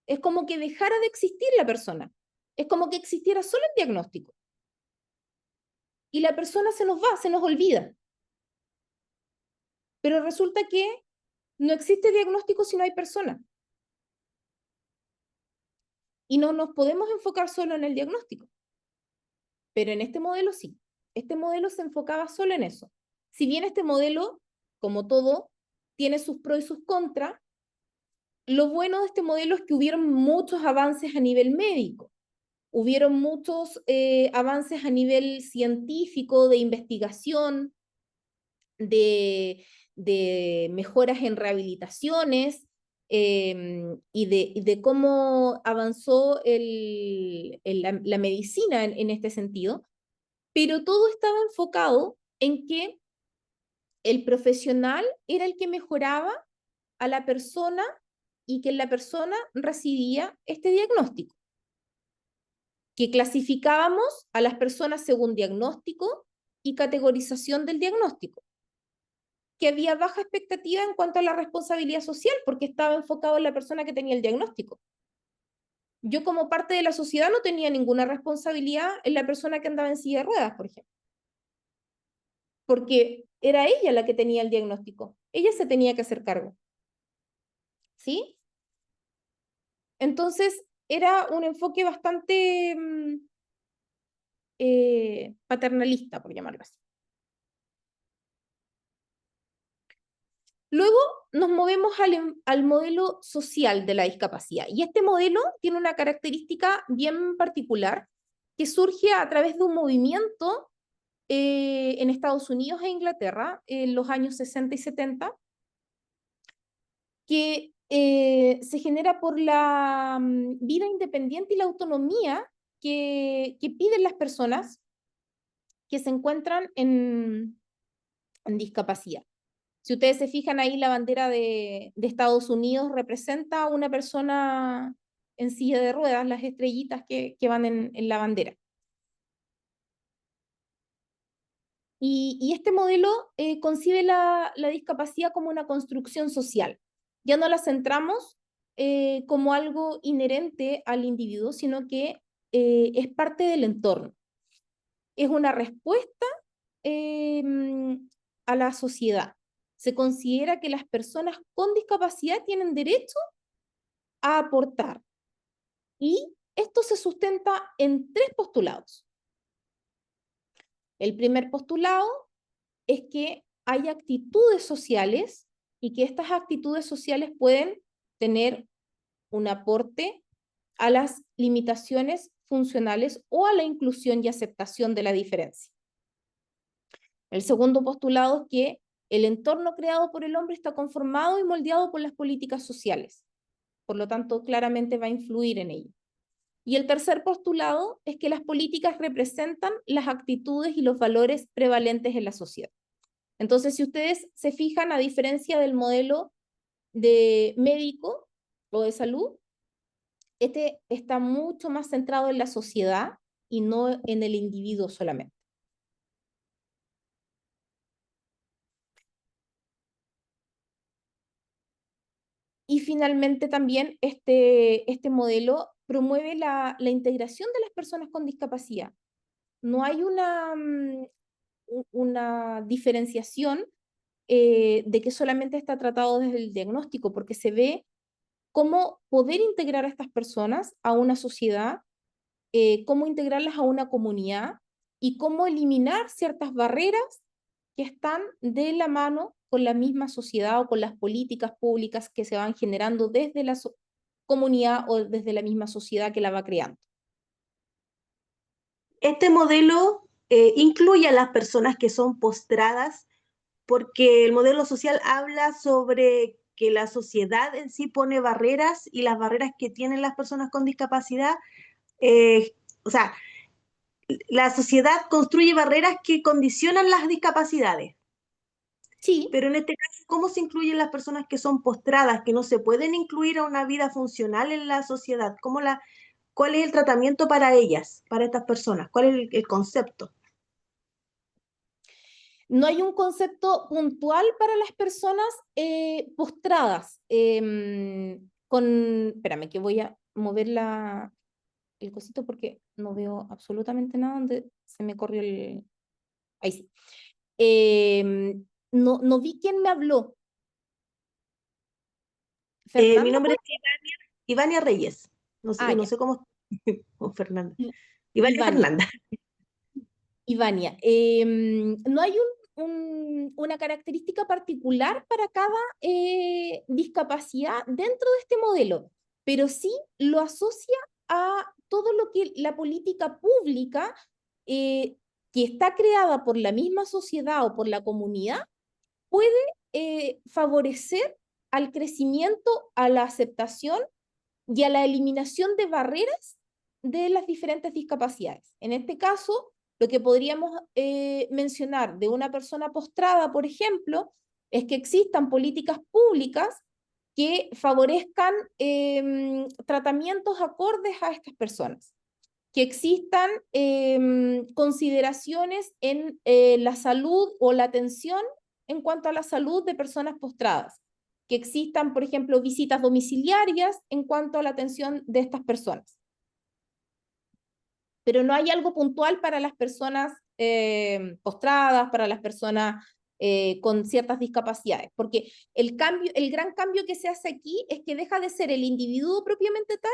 Es como que dejara de existir la persona. Es como que existiera solo el diagnóstico. Y la persona se nos va, se nos olvida. Pero resulta que no existe diagnóstico si no hay persona. Y no nos podemos enfocar solo en el diagnóstico. Pero en este modelo sí. Este modelo se enfocaba solo en eso. Si bien este modelo, como todo, tiene sus pros y sus contras, lo bueno de este modelo es que hubieron muchos avances a nivel médico. Hubieron muchos avances a nivel científico, de investigación, de mejoras en rehabilitaciones, y de cómo avanzó la medicina en este sentido, pero todo estaba enfocado en que el profesional era el que mejoraba a la persona y que la persona recibía este diagnóstico, que clasificábamos a las personas según diagnóstico y categorización del diagnóstico, que había baja expectativa en cuanto a la responsabilidad social porque estaba enfocado en la persona que tenía el diagnóstico. Yo como parte de la sociedad no tenía ninguna responsabilidad en la persona que andaba en silla de ruedas, por ejemplo. porque era ella la que tenía el diagnóstico. Ella se tenía que hacer cargo. ¿Sí? Entonces, era un enfoque bastante paternalista, por llamarlo así. Luego nos movemos al modelo social de la discapacidad. Y este modelo tiene una característica bien particular que surge a través de un movimiento en Estados Unidos e Inglaterra en los años 60 y 70, que se genera por la vida independiente y la autonomía que piden las personas que se encuentran en discapacidad. Si ustedes se fijan ahí, la bandera de Estados Unidos representa a una persona en silla de ruedas, las estrellitas que van en la bandera. Y este modelo concibe la discapacidad como una construcción social. Ya no la centramos como algo inherente al individuo, sino que es parte del entorno. Es una respuesta a la sociedad. Se considera que las personas con discapacidad tienen derecho a aportar. Y esto se sustenta en 3 postulados. El primer postulado es que hay actitudes sociales y que estas actitudes sociales pueden tener un aporte a las limitaciones funcionales o a la inclusión y aceptación de la diferencia. El segundo postulado es que el entorno creado por el hombre está conformado y moldeado por las políticas sociales. Por lo tanto, claramente va a influir en ello. Y el tercer postulado es que las políticas representan las actitudes y los valores prevalentes en la sociedad. Entonces, si ustedes se fijan, a diferencia del modelo de médico o de salud, este está mucho más centrado en la sociedad y no en el individuo solamente. Y finalmente también este modelo promueve la integración de las personas con discapacidad. No hay una diferenciación de que solamente está tratado desde el diagnóstico, porque se ve cómo poder integrar a estas personas a una sociedad, cómo integrarlas a una comunidad y cómo eliminar ciertas barreras que están de la mano con la misma sociedad o con las políticas públicas que se van generando desde la comunidad o desde la misma sociedad que la va creando. Este modelo incluye a las personas que son postradas, porque el modelo social habla sobre que la sociedad en sí pone barreras y las barreras que tienen las personas con discapacidad, o sea, la sociedad construye barreras que condicionan las discapacidades. Sí. Pero en este caso, ¿cómo se incluyen las personas que son postradas, que no se pueden incluir a una vida funcional en la sociedad? ¿Cuál es el tratamiento para ellas, para estas personas? ¿Cuál es el concepto? No hay un concepto puntual para las personas postradas. Espérame, que voy a mover el cosito porque no veo absolutamente nada donde se me corrió el... Ahí sí. No vi quién me habló. Mi nombre es Ivania Reyes. No sé cómo... o Fernanda. Ivania Fernanda. Ivania. No hay una característica particular para cada discapacidad dentro de este modelo, pero sí lo asocia a todo lo que la política pública que está creada por la misma sociedad o por la comunidad puede favorecer al crecimiento, a la aceptación y a la eliminación de barreras de las diferentes discapacidades. En este caso, lo que podríamos mencionar de una persona postrada, por ejemplo, es que existan políticas públicas que favorezcan tratamientos acordes a estas personas, que existan consideraciones en la salud o la atención en cuanto a la salud de personas postradas, que existan, por ejemplo, visitas domiciliarias en cuanto a la atención de estas personas. Pero no hay algo puntual para las personas postradas, para las personas con ciertas discapacidades, porque el gran cambio que se hace aquí es que deja de ser el individuo propiamente tal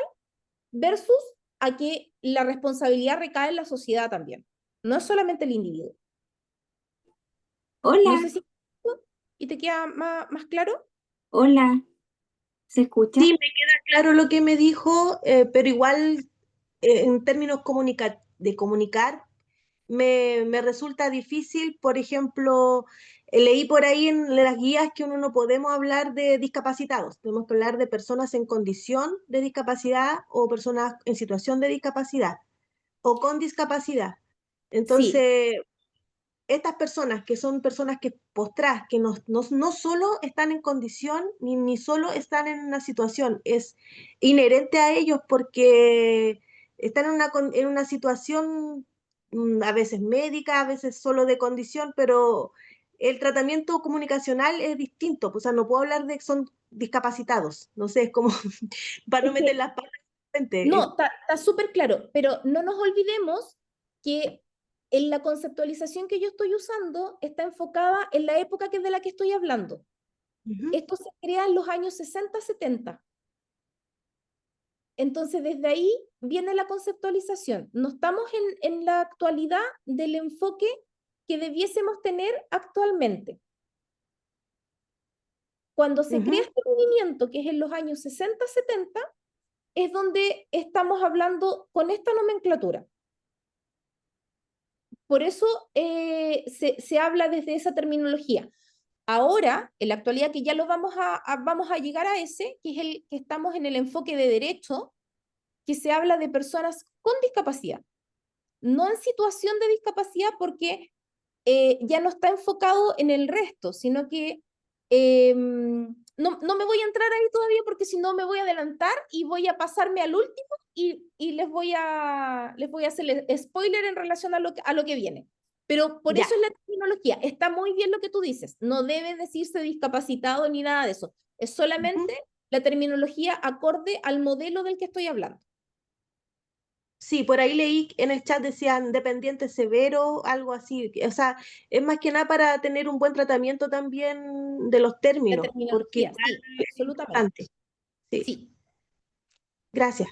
versus a que la responsabilidad recae en la sociedad también, no es solamente el individuo. Hola, No sé si y te queda más claro. hola, ¿se escucha? Sí, me queda claro lo que me dijo, pero igual en términos de comunicar, me resulta difícil. Por ejemplo, leí por ahí en las guías que uno no podemos hablar de discapacitados, tenemos que hablar de personas en condición de discapacidad o personas en situación de discapacidad o con discapacidad. Sí, Entonces, estas personas que son personas que postrás, que no solo están en condición ni solo están en una situación, es inherente a ellos porque están en una situación a veces médica, a veces solo de condición, pero el tratamiento comunicacional es distinto, pues, o sea, no puedo hablar de que son discapacitados, no sé, es como para no es meter que las patas en frente. no, está súper claro, pero no nos olvidemos que en la conceptualización que yo estoy usando está enfocada en la época que es de la que estoy hablando. Ujú, Esto se crea en los años 60-70. Entonces, desde ahí viene la conceptualización. No estamos en la actualidad del enfoque que debiésemos tener actualmente. Cuando se crea ujú. este movimiento, que es en los años 60-70, es donde estamos hablando con esta nomenclatura. Por eso se habla desde esa terminología. Ahora, en la actualidad, que ya lo vamos a llegar a ese, que es el que estamos en el enfoque de derecho, que se habla de personas con discapacidad, no en situación de discapacidad, porque ya no está enfocado en el resto, sino que no me voy a entrar ahí todavía porque si no me voy a adelantar y voy a pasarme al último y les voy a hacer spoiler en relación a lo que viene. Pero por Ya. eso es la terminología. Está muy bien lo que tú dices. No debe decirse discapacitado ni nada de eso. Es Ujú. solamente la terminología acorde al modelo del que estoy hablando. Sí, por ahí leí en el chat decían dependiente severo, algo así. O sea, es más que nada para tener un buen tratamiento también de los La términos, porque terminología, igual sí, es absolutamente. importante. Sí, Sí. gracias.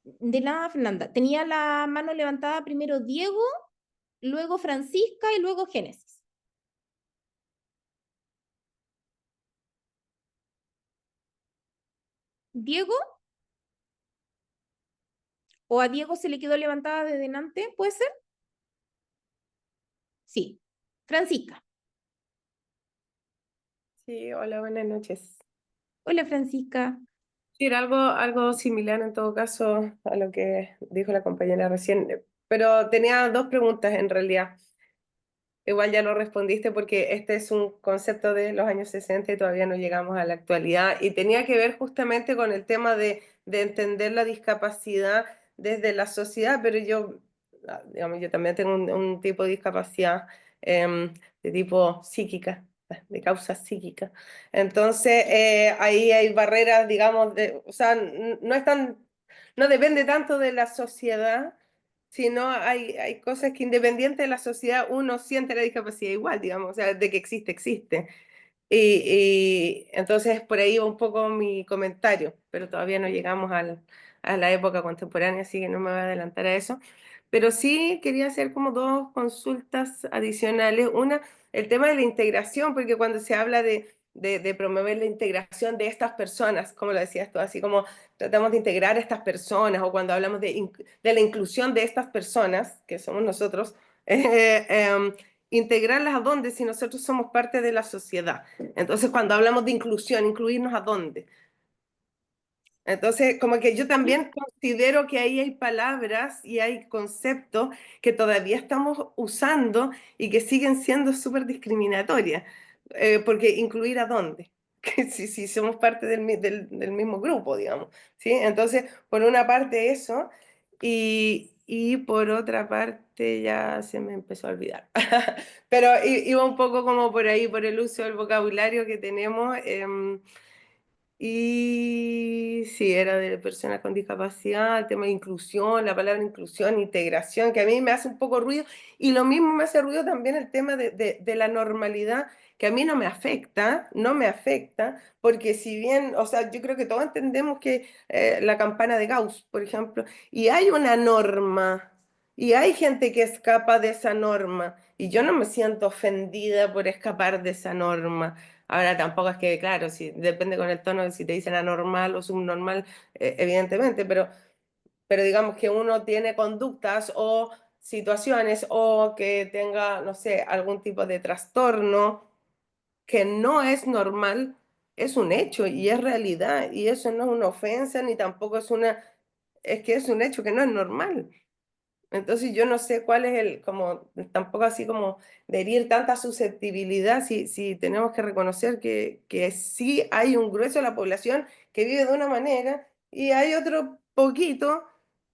De nada, Fernanda. Tenía la mano levantada primero Diego, luego Francisca y luego Génesis. Diego, o a Diego se le quedó levantada de delante, ¿puede ser? Sí. Francisca. Sí, hola, buenas noches. Hola, Francisca. Sí, era algo similar en todo caso a lo que dijo la compañera recién, pero tenía dos preguntas en realidad. Igual ya lo respondiste porque este es un concepto de los años 60 y todavía no llegamos a la actualidad y tenía que ver justamente con el tema de entender la discapacidad desde la sociedad, pero yo, digamos, yo también tengo un tipo de discapacidad de tipo psíquica, de causa psíquica. Entonces, ahí hay barreras, digamos, o sea, no es no depende tanto de la sociedad, sino hay cosas que independiente de la sociedad uno siente la discapacidad igual, digamos, o sea, de que existe, existe. Y entonces por ahí va un poco mi comentario, pero todavía no llegamos a la época contemporánea, así que no me voy a adelantar a eso. Pero sí quería hacer como dos consultas adicionales. Una, el tema de la integración, porque cuando se habla de promover la integración de estas personas, como lo decías tú, así como tratamos de integrar a estas personas, o cuando hablamos de la inclusión de estas personas, que somos nosotros, eh, eh, integrarlas a dónde si nosotros somos parte de la sociedad. Entonces, cuando hablamos de inclusión, incluirnos a dónde. Entonces, como que yo también considero que ahí hay palabras y hay conceptos que todavía estamos usando y que siguen siendo súper discriminatorias. Porque incluir a dónde, que si somos parte del mismo grupo, digamos. ¿Sí? Entonces, por una parte eso, y por otra parte ya se me empezó a olvidar. Pero iba un poco como por ahí, por el uso del vocabulario que tenemos. Y si era de personas con discapacidad, el tema de inclusión, la palabra inclusión, integración, que a mí me hace un poco ruido, y lo mismo me hace ruido también el tema de la normalidad, que a mí no me afecta, porque si bien, o sea, yo creo que todos entendemos que la campana de Gauss, por ejemplo, y hay una norma, y hay gente que escapa de esa norma, y yo no me siento ofendida por escapar de esa norma. Ahora tampoco es que, claro, si, depende con el tono de si te dicen anormal o subnormal, evidentemente, pero digamos que uno tiene conductas o situaciones o que tenga, no sé, algún tipo de trastorno que no es normal, es un hecho y es realidad, y eso no es una ofensa ni tampoco es es que es un hecho que no es normal. Entonces yo no sé cuál es como, tampoco así como de herir tanta susceptibilidad, si tenemos que reconocer que sí hay un grueso de la población que vive de una manera y hay otro poquito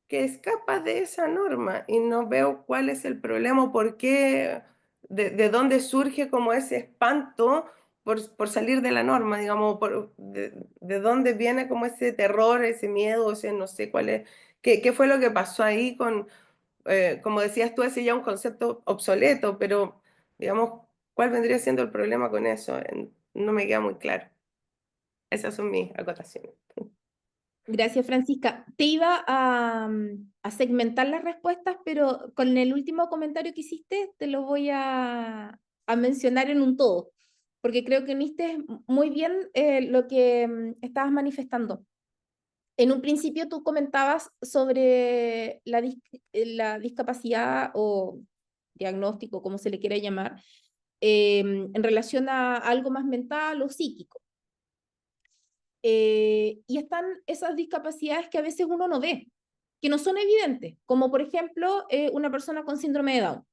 que escapa de esa norma y no veo cuál es el problema o por qué, de dónde surge como ese espanto por salir de la norma, digamos, de dónde viene como ese terror, ese miedo, ese no sé cuál es, qué fue lo que pasó ahí como decías tú, ese ya es un concepto obsoleto, pero digamos, ¿cuál vendría siendo el problema con eso? No me queda muy claro. Esas son mis acotaciones. Gracias, Francisca. Te iba a segmentar las respuestas, pero con el último comentario que hiciste te lo voy a mencionar en un todo, porque creo que uniste muy bien lo que estabas manifestando. En un principio tú comentabas sobre la discapacidad o diagnóstico, como se le quiera llamar, en relación a algo más mental o psíquico. Y están esas discapacidades que a veces uno no ve, que no son evidentes, como por ejemplo una persona con síndrome de Down.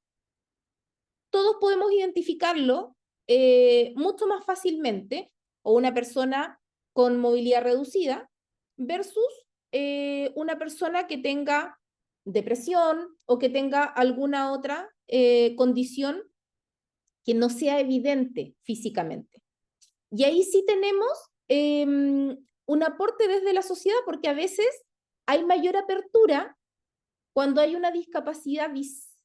Todos podemos identificarlo mucho más fácilmente, o una persona con movilidad reducida, versus una persona que tenga depresión o que tenga alguna otra condición que no sea evidente físicamente. Y ahí sí tenemos un aporte desde la sociedad, porque a veces hay mayor apertura cuando hay una discapacidad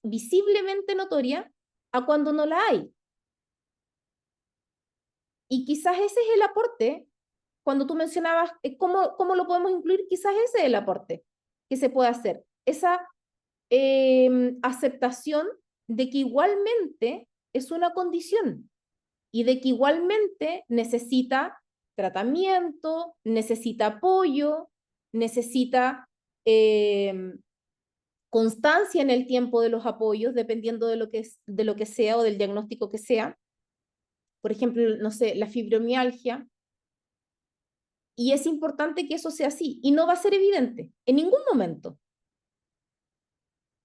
visiblemente notoria a cuando no la hay. Y quizás ese es el aporte, cuando tú mencionabas cómo lo podemos incluir, quizás ese es el aporte que se puede hacer. Esa aceptación de que igualmente es una condición y de que igualmente necesita tratamiento, necesita apoyo, necesita constancia en el tiempo de los apoyos, dependiendo de lo que sea o del diagnóstico que sea. Por ejemplo, no sé, la fibromialgia. Y es importante que eso sea así. Y no va a ser evidente en ningún momento.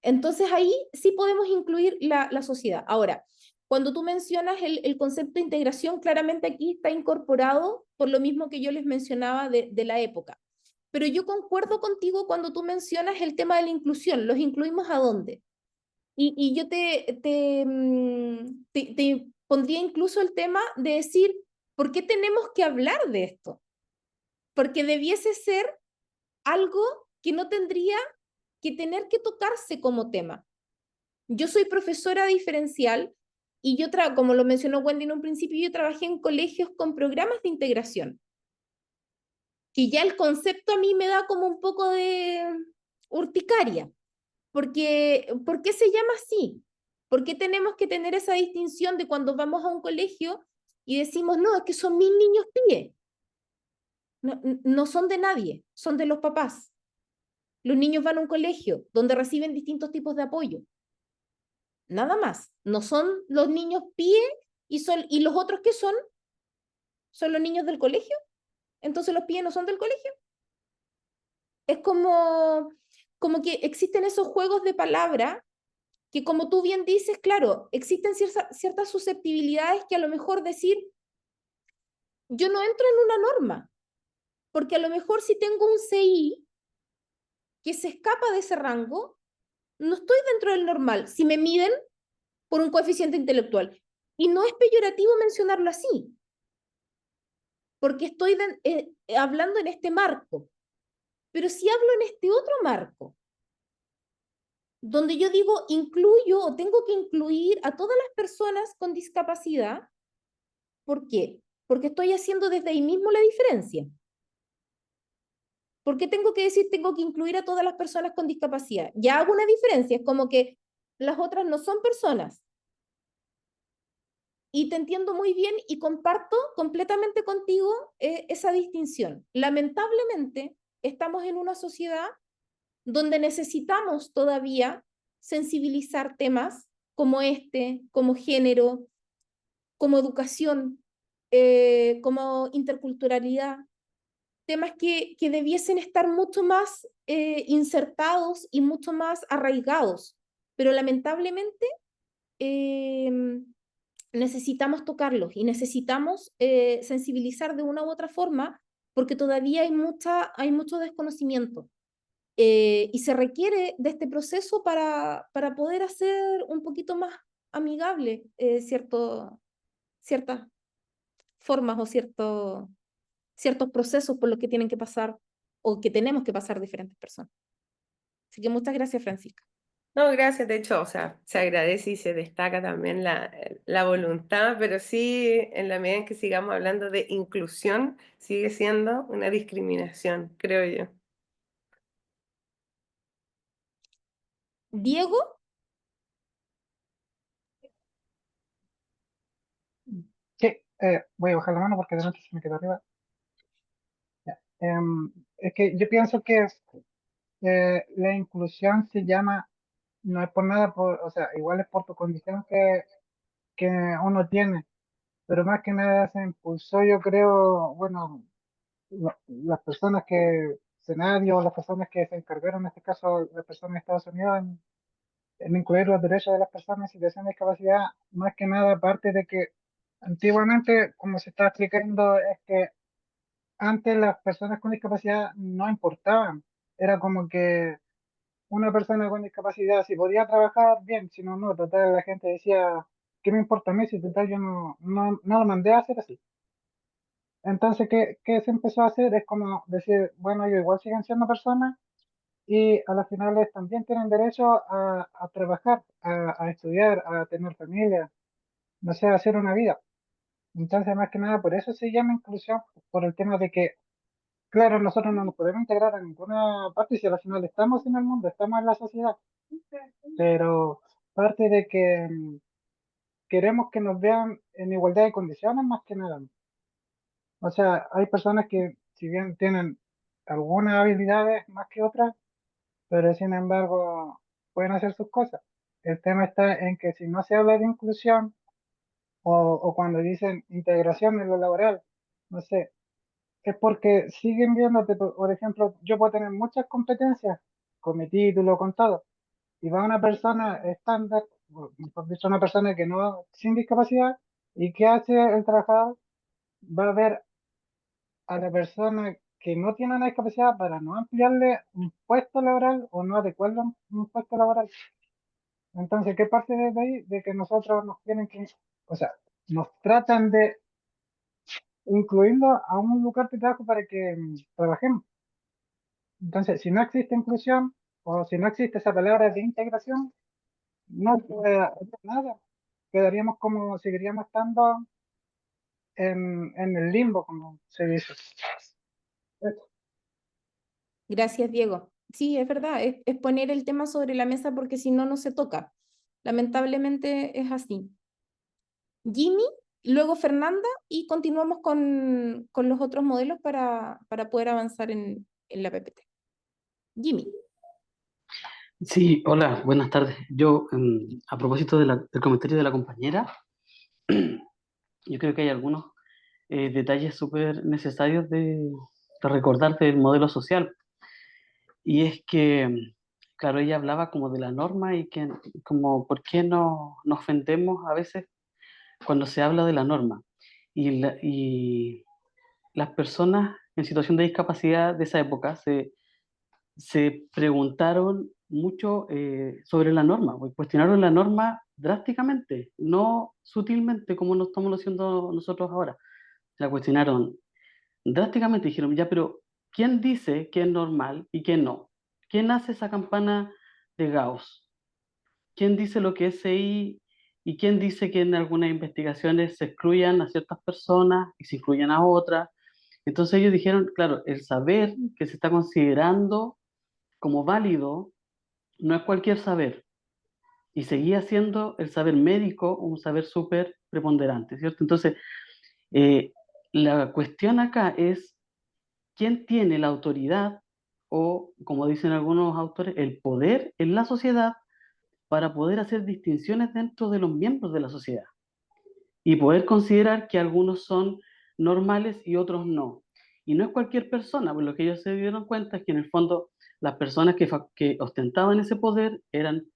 Entonces ahí sí podemos incluir la sociedad. Ahora, cuando tú mencionas el concepto de integración, claramente aquí está incorporado por lo mismo que yo les mencionaba de la época. Pero yo concuerdo contigo cuando tú mencionas el tema de la inclusión. ¿Los incluimos a dónde? Y yo te pondría incluso el tema de decir, ¿por qué tenemos que hablar de esto? Porque debiese ser algo que no tendría que tener que tocarse como tema. Yo soy profesora diferencial y yo, como lo mencionó Wendy en un principio, yo trabajé en colegios con programas de integración, que ya el concepto a mí me da como un poco de urticaria, porque ¿por qué se llama así? ¿Por qué tenemos que tener esa distinción de cuando vamos a un colegio y decimos, no, es que son mis niños PIE? No, no son de nadie, son de los papás. Los niños van a un colegio donde reciben distintos tipos de apoyo. Nada más. No son los niños PIE y los otros que son los niños del colegio. Entonces los PIE no son del colegio. Es como que existen esos juegos de palabra que, como tú bien dices, claro, existen ciertas susceptibilidades que a lo mejor decir, yo no entro en una norma, porque a lo mejor si tengo un CI que se escapa de ese rango, no estoy dentro del normal si me miden por un coeficiente intelectual. Y no es peyorativo mencionarlo así, porque estoy hablando en este marco. Pero si hablo en este otro marco, donde yo digo incluyo o tengo que incluir a todas las personas con discapacidad, ¿por qué? Porque estoy haciendo desde ahí mismo la diferencia. ¿Por qué tengo que decir tengo que incluir a todas las personas con discapacidad? Ya hago una diferencia, es como que las otras no son personas. Y te entiendo muy bien y comparto completamente contigo esa distinción. Lamentablemente, estamos en una sociedad donde necesitamos todavía sensibilizar temas como este, como género, como educación, como interculturalidad, temas que debiesen estar mucho más insertados y mucho más arraigados, pero lamentablemente necesitamos tocarlos y necesitamos sensibilizar de una u otra forma porque todavía hay mucho desconocimiento. Y se requiere de este proceso para poder hacer un poquito más amigable ciertas formas o ciertos procesos por los que tienen que pasar o que tenemos que pasar diferentes personas. Así que muchas gracias, Francisca. No, gracias. De hecho, o sea, se agradece y se destaca también la voluntad, pero sí, en la medida en que sigamos hablando de inclusión, sigue siendo una discriminación, creo yo. Diego, Sí, voy a bajar la mano porque de noche se me quedó arriba. Ya. Es que yo pienso que la inclusión se llama, no es por nada, o sea, igual es por tu condición que uno tiene, pero más que nada se impulsó, yo creo, bueno, las personas que, senarios, las personas que se encargaron, en este caso, las personas de Estados Unidos, en incluir los derechos de las personas en situación de discapacidad, más que nada, aparte de que antiguamente, como se está explicando, es que antes las personas con discapacidad no importaban. Era como que una persona con discapacidad, si podía trabajar, bien, si no, no. Total, la gente decía, ¿qué me importa a mí si total yo no lo mandé a hacer así? Entonces, ¿qué se empezó a hacer? Es como decir, bueno, ellos igual siguen siendo personas y a las finales también tienen derecho a trabajar, a estudiar, a tener familia, no sé, a hacer una vida. Entonces, más que nada, por eso se llama inclusión, por el tema de que claro, nosotros no nos podemos integrar en ninguna parte si al final estamos en el mundo, estamos en la sociedad, pero parte de que queremos que nos vean en igualdad de condiciones más que nada. O sea, hay personas que si bien tienen algunas habilidades más que otras, pero sin embargo pueden hacer sus cosas. El tema está en que si no se habla de inclusión o cuando dicen integración en lo laboral, no sé, es porque siguen viéndote, por ejemplo, yo puedo tener muchas competencias con mi título, con todo, y va una persona estándar, o mejor dicho, una persona que no, sin discapacidad, y ¿qué hace el trabajador? Va a ver a la persona que no tiene una discapacidad para no ampliarle un puesto laboral o no adecuarle un puesto laboral. Entonces, ¿qué parte de ahí? De que nosotros nos tienen que, o sea, nos tratan de incluirlo a un lugar de trabajo para que trabajemos. Entonces, si no existe inclusión o si no existe esa palabra de integración, no puede hacer nada. Quedaríamos como, seguiríamos estando en el limbo, como se dice. gracias, Diego. Sí, es verdad, es poner el tema sobre la mesa porque si no, no se toca. Lamentablemente es así. Jimmy, luego Fernanda y continuamos con los otros modelos para poder avanzar en la PPT. Jimmy. Sí, hola, buenas tardes. Yo, a propósito del comentario de la compañera, yo creo que hay algunos detalles súper necesarios de recordar del modelo social. Y es que, claro, ella hablaba como de la norma y que como por qué nos ofendemos a veces cuando se habla de la norma. Y las personas en situación de discapacidad de esa época se preguntaron mucho sobre la norma, pues cuestionaron la norma drásticamente, no sutilmente como lo estamos haciendo nosotros ahora. La cuestionaron drásticamente, dijeron, ya, pero ¿quién dice que es normal y qué no? ¿Quién hace esa campana de Gauss? ¿Quién dice lo que es CI y quién dice que en algunas investigaciones se excluyan a ciertas personas y se incluyan a otras? Entonces ellos dijeron, claro, el saber que se está considerando como válido no es cualquier saber, y seguía siendo el saber médico un saber súper preponderante, ¿cierto? Entonces, eh, la cuestión acá es quién tiene la autoridad o, como dicen algunos autores, el poder en la sociedad para poder hacer distinciones dentro de los miembros de la sociedad y poder considerar que algunos son normales y otros no. Y no es cualquier persona, por lo que ellos se dieron cuenta es que en el fondo las personas que ostentaban ese poder eran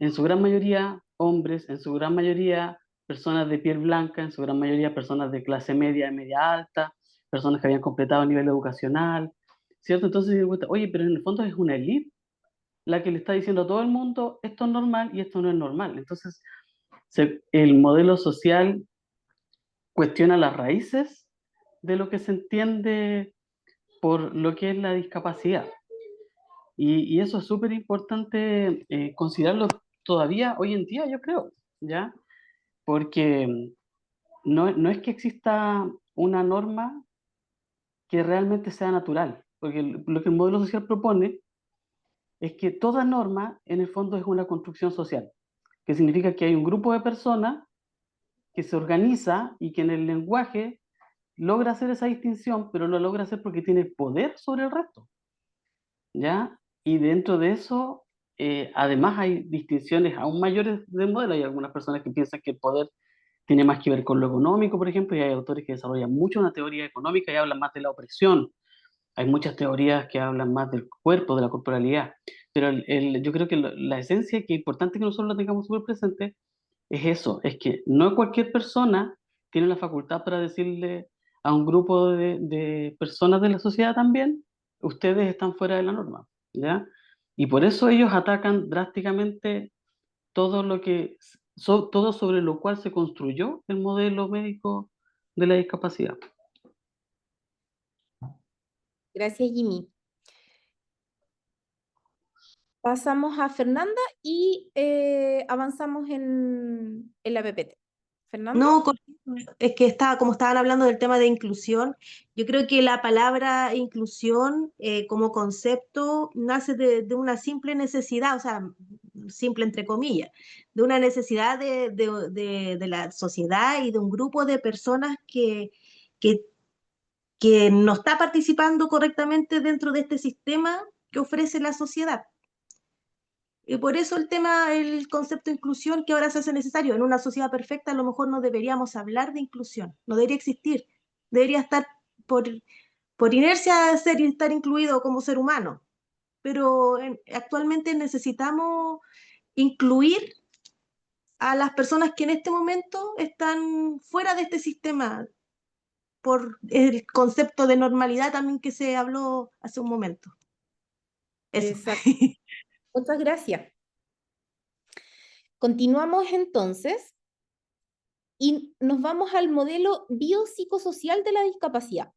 en su gran mayoría hombres, en su gran mayoría personas de piel blanca, en su gran mayoría personas de clase media y media alta, personas que habían completado el nivel educacional, ¿cierto? Entonces se dieron cuenta, oye, pero en el fondo es una élite la que le está diciendo a todo el mundo esto es normal y esto no es normal. Entonces, el modelo social cuestiona las raíces de lo que se entiende por lo que es la discapacidad. Y eso es súper importante considerarlo todavía hoy en día, yo creo, ¿ya? Porque no es que exista una norma que realmente sea natural, porque lo que el modelo social propone es que toda norma en el fondo es una construcción social, que significa que hay un grupo de personas que se organiza y que en el lenguaje logra hacer esa distinción, pero lo logra hacer porque tiene poder sobre el resto, ¿ya? Y dentro de eso, además hay distinciones aún mayores del modelo. Hay algunas personas que piensan que el poder tiene más que ver con lo económico, por ejemplo, y hay autores que desarrollan mucho una teoría económica y hablan más de la opresión. Hay muchas teorías que hablan más del cuerpo, de la corporalidad, pero yo creo que la esencia, que es importante que nosotros la tengamos súper presente, es eso, es que no cualquier persona tiene la facultad para decirle a un grupo de personas de la sociedad también, ustedes están fuera de la norma, ¿ya? Y por eso ellos atacan drásticamente todo lo que, todo sobre lo cual se construyó el modelo médico de la discapacidad. Gracias, Jimmy. Pasamos a Fernanda y avanzamos en la PPT. Fernanda. No, es que como estaban hablando del tema de inclusión, yo creo que la palabra inclusión como concepto nace de una simple necesidad, o sea, simple entre comillas, de una necesidad de la sociedad y de un grupo de personas que, que no está participando correctamente dentro de este sistema que ofrece la sociedad. Y por eso el concepto de inclusión que ahora se hace necesario. En una sociedad perfecta a lo mejor no deberíamos hablar de inclusión, no debería existir, debería estar por inercia estar incluido como ser humano. Pero actualmente necesitamos incluir a las personas que en este momento están fuera de este sistema por el concepto de normalidad también que se habló hace un momento. Eso. Exacto. Muchas gracias. Continuamos entonces y nos vamos al modelo biopsicosocial de la discapacidad.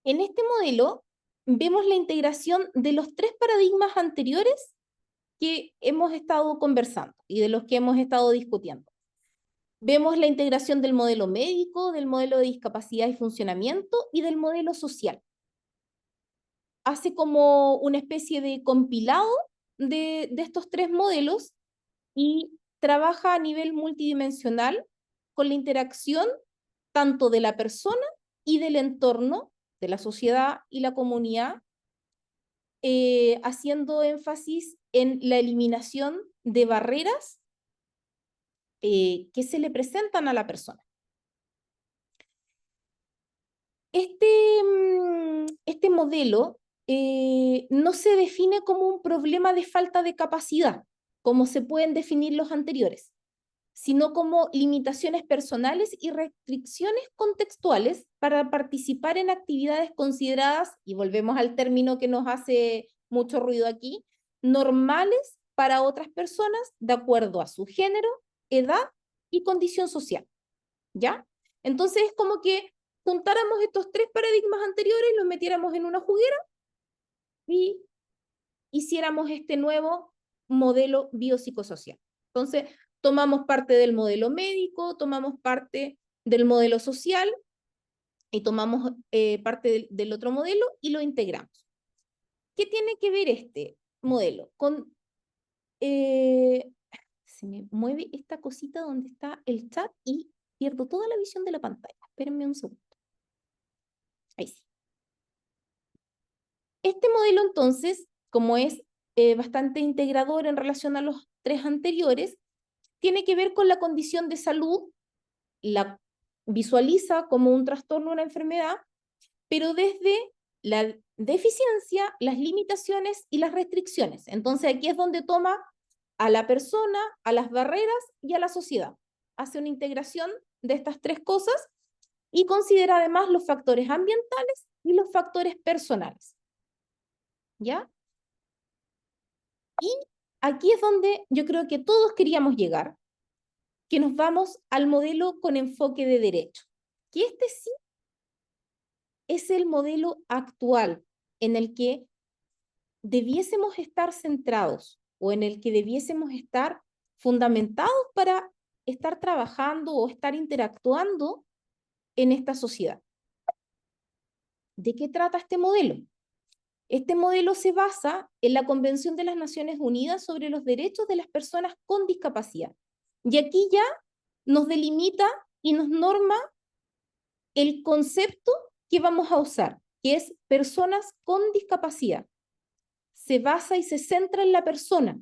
En este modelo vemos la integración de los 3 paradigmas anteriores que hemos estado conversando y de los que hemos estado discutiendo. Vemos la integración del modelo médico, del modelo de discapacidad y funcionamiento y del modelo social. Hace como una especie de compilado de estos 3 modelos y trabaja a nivel multidimensional con la interacción tanto de la persona y del entorno, de la sociedad y la comunidad, haciendo énfasis en la eliminación de barreras que se le presentan a la persona. Este modelo no se define como un problema de falta de capacidad, como se pueden definir los anteriores, sino como limitaciones personales y restricciones contextuales para participar en actividades consideradas, y volvemos al término que nos hace mucho ruido aquí, normales para otras personas de acuerdo a su género, edad y condición social, ¿ya? Entonces es como que juntáramos estos 3 paradigmas anteriores, los metiéramos en una juguera y hiciéramos este nuevo modelo biopsicosocial. Entonces, tomamos parte del modelo médico, tomamos parte del modelo social y tomamos parte del otro modelo y lo integramos. ¿Qué tiene que ver este modelo? Se me mueve esta cosita donde está el chat y pierdo toda la visión de la pantalla. Espérenme un segundo. Ahí sí. Este modelo entonces, como es bastante integrador en relación a los 3 anteriores, tiene que ver con la condición de salud, la visualiza como un trastorno, una enfermedad, pero desde la deficiencia, las limitaciones y las restricciones. Entonces aquí es donde toma a la persona, a las barreras y a la sociedad. Hace una integración de estas 3 cosas y considera además los factores ambientales y los factores personales. ¿Ya? Y aquí es donde yo creo que todos queríamos llegar, que nos vamos al modelo con enfoque de derecho. Que este sí es el modelo actual en el que debiésemos estar centrados o en el que debiésemos estar fundamentados para estar trabajando o estar interactuando en esta sociedad. ¿De qué trata este modelo? Este modelo se basa en la Convención de las Naciones Unidas sobre los Derechos de las Personas con Discapacidad. Y aquí ya nos delimita y nos norma el concepto que vamos a usar, que es personas con discapacidad. Se basa y se centra en la persona,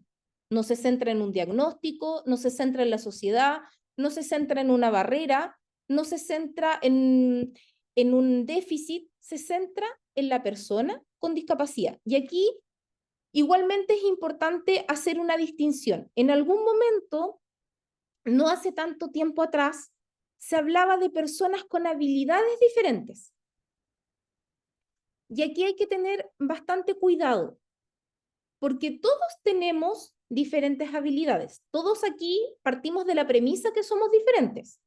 no se centra en un diagnóstico, no se centra en la sociedad, no se centra en una barrera, no se centra en un déficit, se centra en la persona con discapacidad. Y aquí igualmente es importante hacer una distinción. En algún momento, no hace tanto tiempo atrás, se hablaba de personas con habilidades diferentes. Y aquí hay que tener bastante cuidado, porque todos tenemos diferentes habilidades. Todos aquí partimos de la premisa que somos diferentes,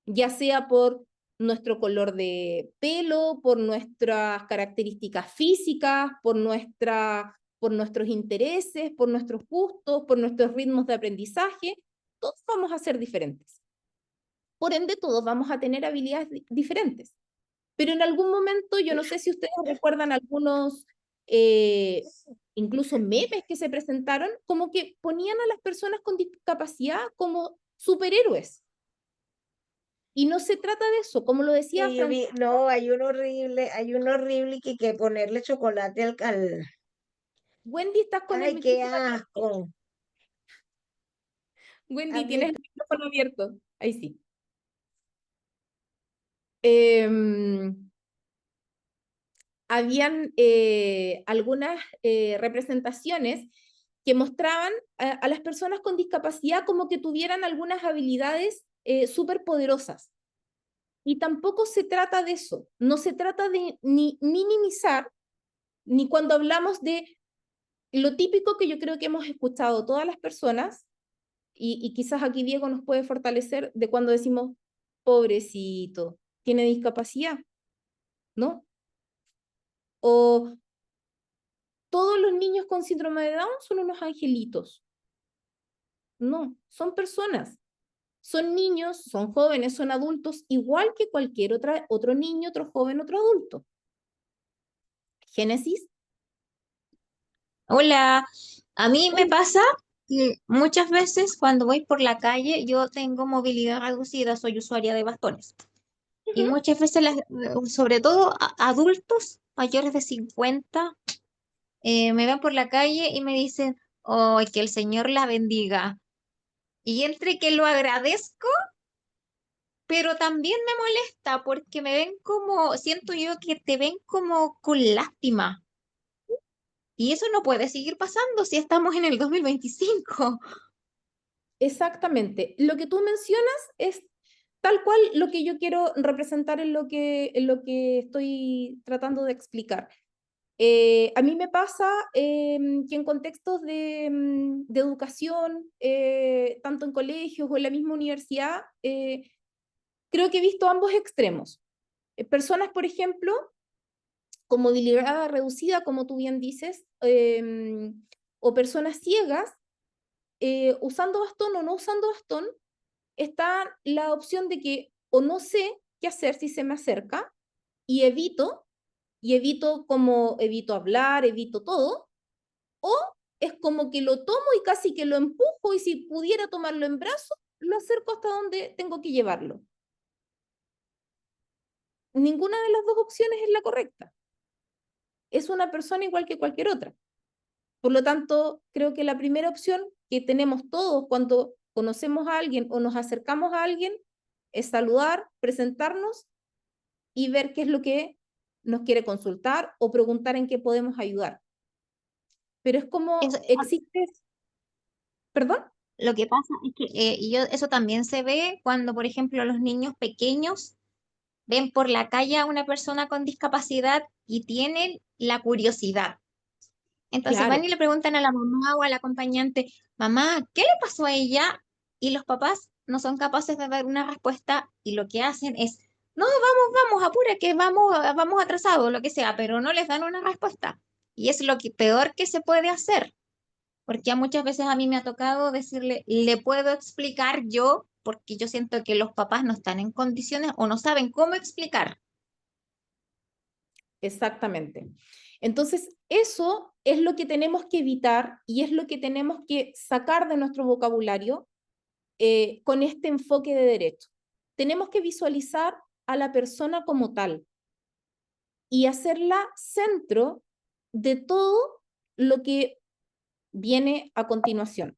ya sea por nuestro color de pelo, por nuestras características físicas, por nuestros intereses, por nuestros gustos, por nuestros ritmos de aprendizaje. Todos vamos a ser diferentes. Por ende, todos vamos a tener habilidades diferentes. Pero en algún momento, yo no sé si ustedes recuerdan algunos, incluso memes que se presentaron, como que ponían a las personas con discapacidad como superhéroes. Y no se trata de eso, como lo decía Sí, Francisco. no, hay uno horrible que ponerle chocolate al... Wendy, estás con el Ay, qué micrófono abierto. asco. A Wendy, mí, tienes el micrófono abierto. Ahí sí. Em, Habían algunas representaciones que mostraban a las personas con discapacidad como que tuvieran algunas habilidades súper poderosas. Y tampoco se trata de eso. No se trata de ni minimizar, ni cuando hablamos de lo típico que yo creo que hemos escuchado todas las personas, y quizás aquí Diego nos puede fortalecer, de cuando decimos, pobrecito, tiene discapacidad, ¿no? O todos los niños con síndrome de Down son unos angelitos. No, son personas. Son niños, son jóvenes, son adultos, igual que cualquier otro niño, otro joven, otro adulto. Génesis. Hola, a mí me pasa que muchas veces cuando voy por la calle yo tengo movilidad reducida, soy usuaria de bastones. Y muchas veces, sobre todo adultos mayores de 50, me ven por la calle y me dicen, oh, que el Señor la bendiga. Y entre que lo agradezco, pero también me molesta porque me ven como, siento yo que te ven como con lástima. Y eso no puede seguir pasando si estamos en el 2025. Exactamente. Lo que tú mencionas es tal cual lo que yo quiero representar en lo que estoy tratando de explicar. A mí me pasa que en contextos de educación, tanto en colegios o en la misma universidad, creo que he visto ambos extremos. Personas, por ejemplo, con movilidad reducida, como tú bien dices, o personas ciegas, usando bastón o no usando bastón, está la opción de que o no sé qué hacer si se me acerca y como evito hablar, evito todo, o es como que lo tomo y casi que lo empujo y si pudiera tomarlo en brazos, lo acerco hasta donde tengo que llevarlo. Ninguna de las dos opciones es la correcta. Es una persona igual que cualquier otra. Por lo tanto, creo que la primera opción que tenemos todos cuando conocemos a alguien o nos acercamos a alguien es saludar, presentarnos y ver qué es lo que nos quiere consultar o preguntar en qué podemos ayudar. Pero es como existe, perdón. Lo que pasa es que eso también se ve cuando, por ejemplo, los niños pequeños ven por la calle a una persona con discapacidad y tienen la curiosidad. Entonces van Claro, y le preguntan a la mamá o al acompañante, mamá, ¿qué le pasó a ella? Y los papás no son capaces de dar una respuesta y lo que hacen es, no, vamos, apura, que vamos atrasados, lo que sea, pero no les dan una respuesta. Y es lo que peor que se puede hacer, porque muchas veces a mí me ha tocado decirle, le puedo explicar yo, porque yo siento que los papás no están en condiciones o no saben cómo explicar. exactamente. Entonces, eso es lo que tenemos que evitar y es lo que tenemos que sacar de nuestro vocabulario con este enfoque de derecho. Tenemos que visualizar a la persona como tal y hacerla centro de todo lo que viene a continuación.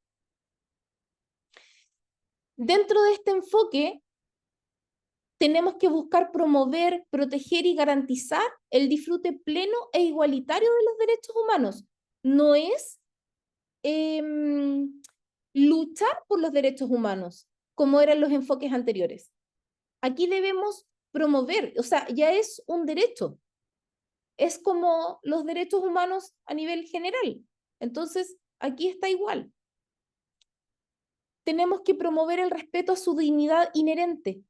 Dentro de este enfoque, tenemos que buscar promover, proteger y garantizar el disfrute pleno e igualitario de los derechos humanos. No es luchar por los derechos humanos, como eran los enfoques anteriores. Aquí debemos promover, o sea, ya es un derecho. Es como los derechos humanos a nivel general. Entonces, aquí está igual. Tenemos que promover el respeto a su dignidad inherente.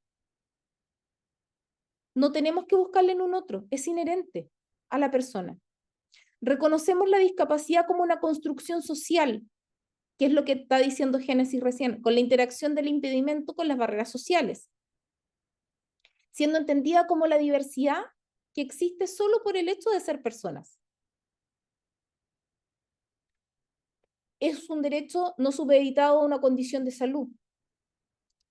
No tenemos que buscarle en un otro, es inherente a la persona. Reconocemos la discapacidad como una construcción social, que es lo que está diciendo Génesis recién, con la interacción del impedimento con las barreras sociales, siendo entendida como la diversidad que existe solo por el hecho de ser personas. Es un derecho no supeditado a una condición de salud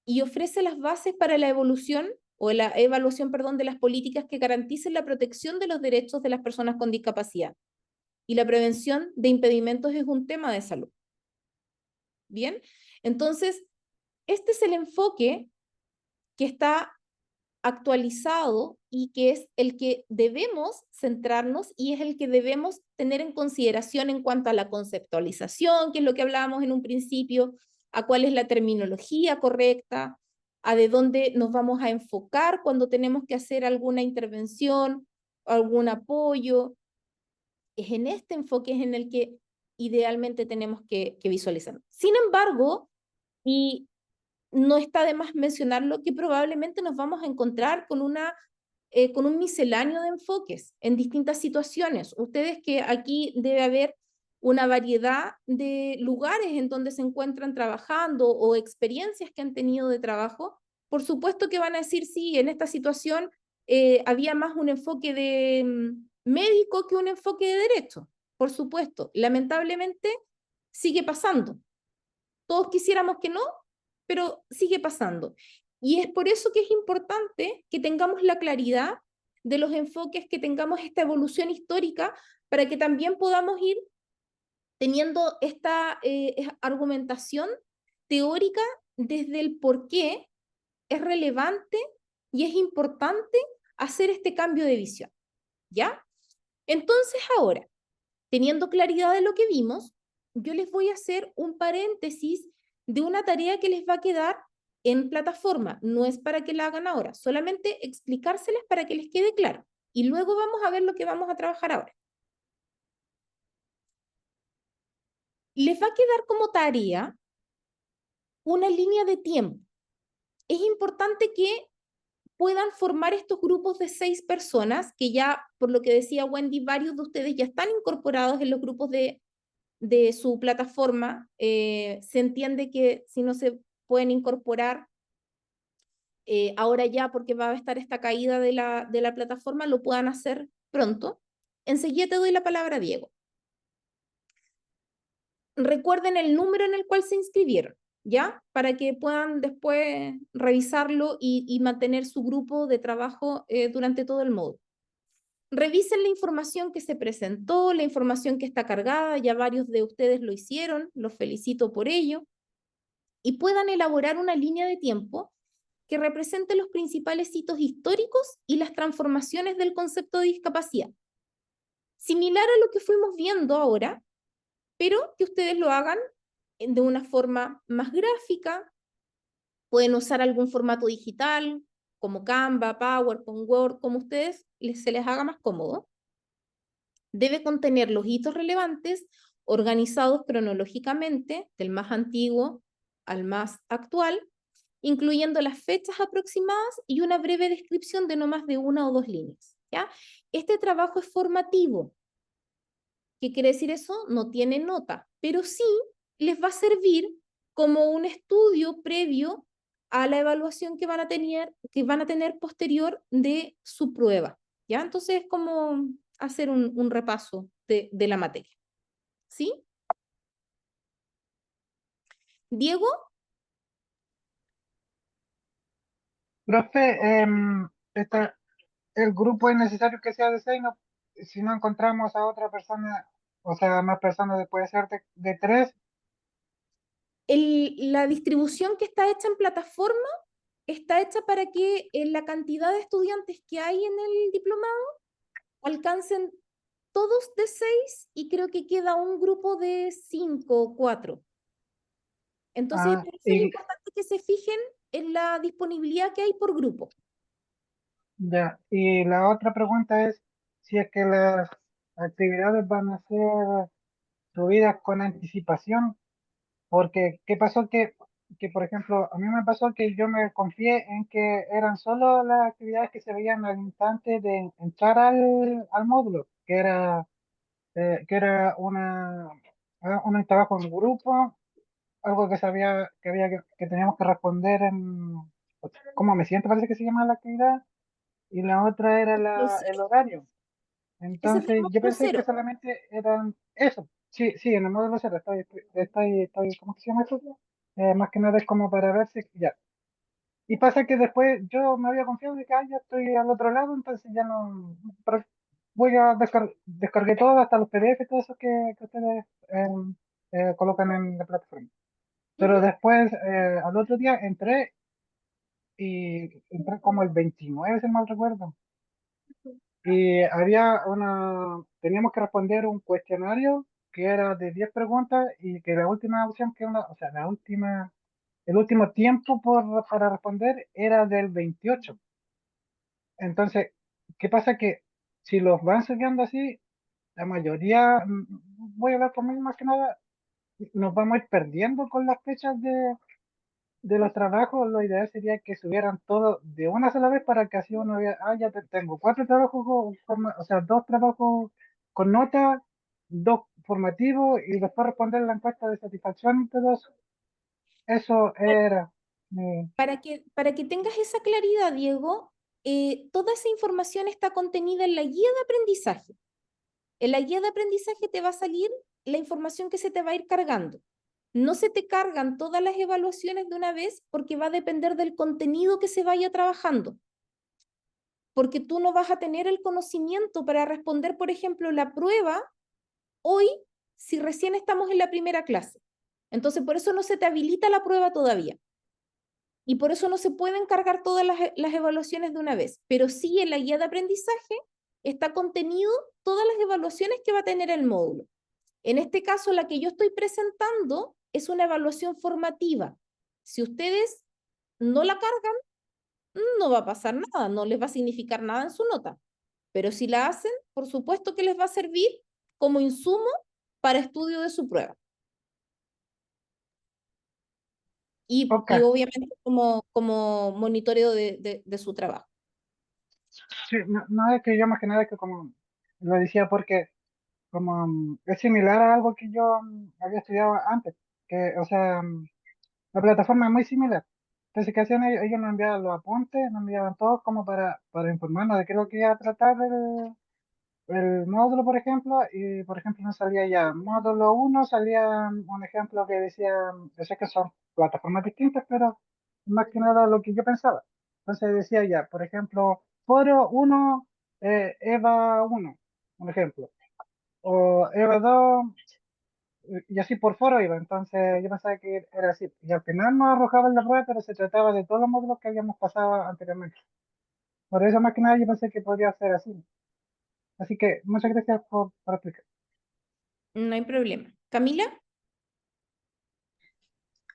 y ofrece las bases para la evolución o la evaluación, perdón, de las políticas que garanticen la protección de los derechos de las personas con discapacidad. Y la prevención de impedimentos es un tema de salud. Bien, entonces, este es el enfoque que está actualizado y que es el que debemos centrarnos y es el que debemos tener en consideración en cuanto a la conceptualización, que es lo que hablábamos en un principio, a cuál es la terminología correcta, a de dónde nos vamos a enfocar cuando tenemos que hacer alguna intervención, algún apoyo. Es en este enfoque es en el que idealmente tenemos que visualizar. Sin embargo, y no está de más mencionarlo, que probablemente nos vamos a encontrar con un misceláneo de enfoques en distintas situaciones. Ustedes que aquí debe haber una variedad de lugares en donde se encuentran trabajando o experiencias que han tenido de trabajo, por supuesto que van a decir, sí, en esta situación había más un enfoque de médico que un enfoque de derecho. Por supuesto, lamentablemente sigue pasando. Todos quisiéramos que no, pero sigue pasando. Y es por eso que es importante que tengamos la claridad de los enfoques, que tengamos esta evolución histórica, para que también podamos ir teniendo esta argumentación teórica desde el por qué es relevante y es importante hacer este cambio de visión. ¿Ya? Entonces ahora, teniendo claridad de lo que vimos, yo les voy a hacer un paréntesis de una tarea que les va a quedar en plataforma. No es para que la hagan ahora, solamente explicárselas para que les quede claro. Y luego vamos a ver lo que vamos a trabajar ahora. Les va a quedar como tarea una línea de tiempo. Es importante que puedan formar estos grupos de 6 personas, que ya, por lo que decía Wendy, varios de ustedes ya están incorporados en los grupos de su plataforma. Se entiende que si no se pueden incorporar ahora ya, porque va a estar esta caída de la plataforma, lo puedan hacer pronto. Enseguida te doy la palabra, Diego. Recuerden el número en el cual se inscribieron, ¿ya? Para que puedan después revisarlo y mantener su grupo de trabajo durante todo el módulo. Revisen la información que se presentó, la información que está cargada, ya varios de ustedes lo hicieron, los felicito por ello, y puedan elaborar una línea de tiempo que represente los principales hitos históricos y las transformaciones del concepto de discapacidad. Similar a lo que fuimos viendo ahora, pero que ustedes lo hagan de una forma más gráfica. Pueden usar algún formato digital, como Canva, PowerPoint, Word, como ustedes se les haga más cómodo. Debe contener los hitos relevantes organizados cronológicamente, del más antiguo al más actual, incluyendo las fechas aproximadas y una breve descripción de no más de 1 o 2 líneas, ¿ya? Este trabajo es formativo. ¿Qué quiere decir eso? No tiene nota, pero sí les va a servir como un estudio previo a la evaluación que van a tener posterior de su prueba, ¿ya? Entonces es como hacer un repaso de la materia, ¿sí? Diego, Profe, el grupo es necesario que sea de 6, no, si no encontramos a otra persona, o sea, más personas, puede ser de 3. la distribución que está hecha en plataforma está hecha para que la cantidad de estudiantes que hay en el diplomado alcancen todos de 6 y creo que queda un grupo de 5 o 4. Entonces, por eso es Y importante que se fijen en la disponibilidad que hay por grupo. ya, y la otra pregunta es si es que las actividades van a ser subidas con anticipación, porque ¿qué pasó? Que, por ejemplo, a mí me pasó que yo me confié en que eran solo las actividades que se veían al instante de entrar al módulo, que era un trabajo en grupo, algo que sabía que teníamos que responder en cómo me siento, parece que se llama la actividad, y la otra era el horario. Ese es del Entonces, yo módulo pensé que 0. solamente eran eso. Sí, sí, en el módulo cero ¿cómo se llama eso? Más que nada es como para ver si ya. Y pasa que después yo me había confiado de que ya estoy al otro lado, entonces ya no. Pero voy a descargué todo, hasta los PDF, todo eso que ustedes colocan en la plataforma. Pero después, al otro día entré como el 29, si mal recuerdo. Y teníamos que responder un cuestionario que era de 10 preguntas y que la última opción o sea, el último tiempo para responder era del 28. Entonces, ¿qué pasa? Que si los van subiendo así, la mayoría, voy a hablar conmigo más que nada, nos vamos a ir perdiendo con las fechas de los trabajos. Lo ideal sería que subieran todo de una sola vez para que así uno vea, ya tengo 4 trabajos, o sea, 2 trabajos con nota, 2 formativos y después responder la encuesta de satisfacción y todo eso. Eso era. Para que tengas esa claridad, Diego, toda esa información está contenida en la guía de aprendizaje. En la guía de aprendizaje te va a salir la información que se te va a ir cargando. No se te cargan todas las evaluaciones de una vez porque va a depender del contenido que se vaya trabajando. Porque tú no vas a tener el conocimiento para responder, por ejemplo, la prueba hoy si recién estamos en la primera clase. Entonces, por eso no se te habilita la prueba todavía. Y por eso no se pueden cargar todas las evaluaciones de una vez. Pero sí en la guía de aprendizaje está contenido todas las evaluaciones que va a tener el módulo. En este caso, la que yo estoy presentando es una evaluación formativa. Si ustedes no la cargan, no va a pasar nada, no les va a significar nada en su nota. Pero si la hacen, por supuesto que les va a servir como insumo para estudio de su prueba. Ok, y obviamente como monitoreo de su trabajo. sí, no, no es que yo más que nada que como lo decía porque como es similar a algo que yo había estudiado antes, que, o sea, la plataforma es muy similar. Entonces, ¿qué hacían ellos? Ellos nos enviaban los apuntes, nos enviaban todo como para informarnos de qué es lo que iba a tratar el módulo, por ejemplo, y por ejemplo nos salía ya módulo uno salía un ejemplo que decía, yo sé que son plataformas distintas, pero más que nada lo que yo pensaba. Entonces decía ya, por ejemplo, foro uno EVA uno un ejemplo, o EVA 2 y así por foro iba. Entonces yo pensaba que era así. Y al final nos arrojaban la prueba, pero se trataba de todos los módulos que habíamos pasado anteriormente. Por eso más que nada yo pensé que podría ser así. Así que muchas gracias por explicar. No hay problema. Camila,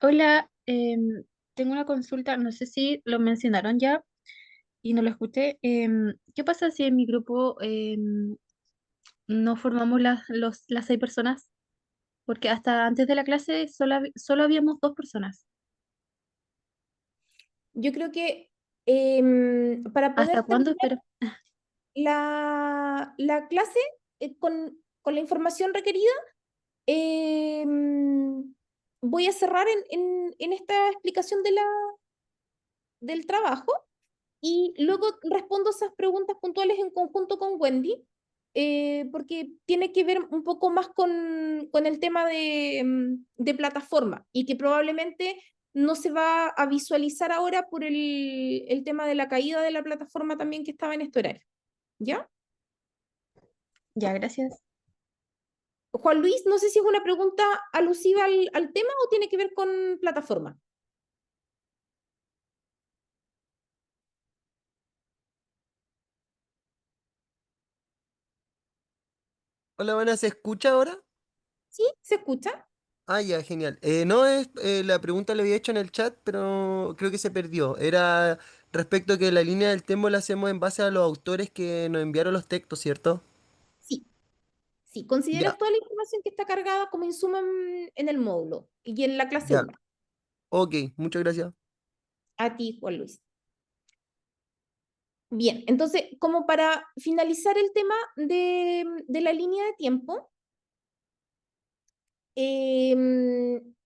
Hola, tengo una consulta, no sé si lo mencionaron ya y no lo escuché. ¿Qué pasa si en mi grupo no formamos las 6 personas? Porque hasta antes de la clase solo habíamos 2 personas. yo creo que para poder ¿Hasta cuándo? terminar Pero la clase con la información requerida, voy a cerrar en esta explicación del trabajo y luego respondo esas preguntas puntuales en conjunto con Wendy, porque tiene que ver un poco más con el tema de plataforma y que probablemente no se va a visualizar ahora por el tema de la caída de la plataforma también que estaba en este horario. ¿Ya? ya, gracias. Juan Luis, no sé si es una pregunta alusiva al tema o tiene que ver con plataforma. Hola, buenas, ¿se escucha ahora? ¿Sí? ¿Se escucha? Ah, ya, genial. No es, la pregunta la había hecho en el chat, pero creo que se perdió. Era respecto a que la línea del tempo la hacemos en base a los autores que nos enviaron los textos, ¿cierto? Sí, sí. Consideras Ya, toda la información que está cargada como insumo en el módulo y en la clase ya. 1. Ok, muchas gracias. A ti, Juan Luis. Bien, entonces, como para finalizar el tema de la línea de tiempo,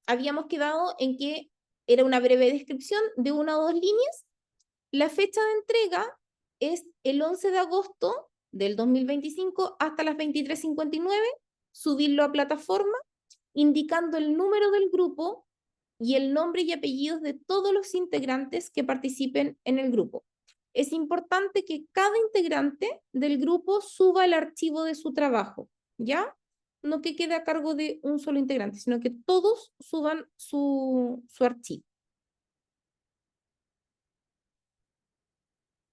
habíamos quedado en que era una breve descripción de 1 o 2 líneas. La fecha de entrega es el 11 de agosto del 2025 hasta las 23:59, subirlo a plataforma, indicando el número del grupo y el nombre y apellidos de todos los integrantes que participen en el grupo. Es importante que cada integrante del grupo suba el archivo de su trabajo, ¿ya? No que quede a cargo de un solo integrante, sino que todos suban su archivo.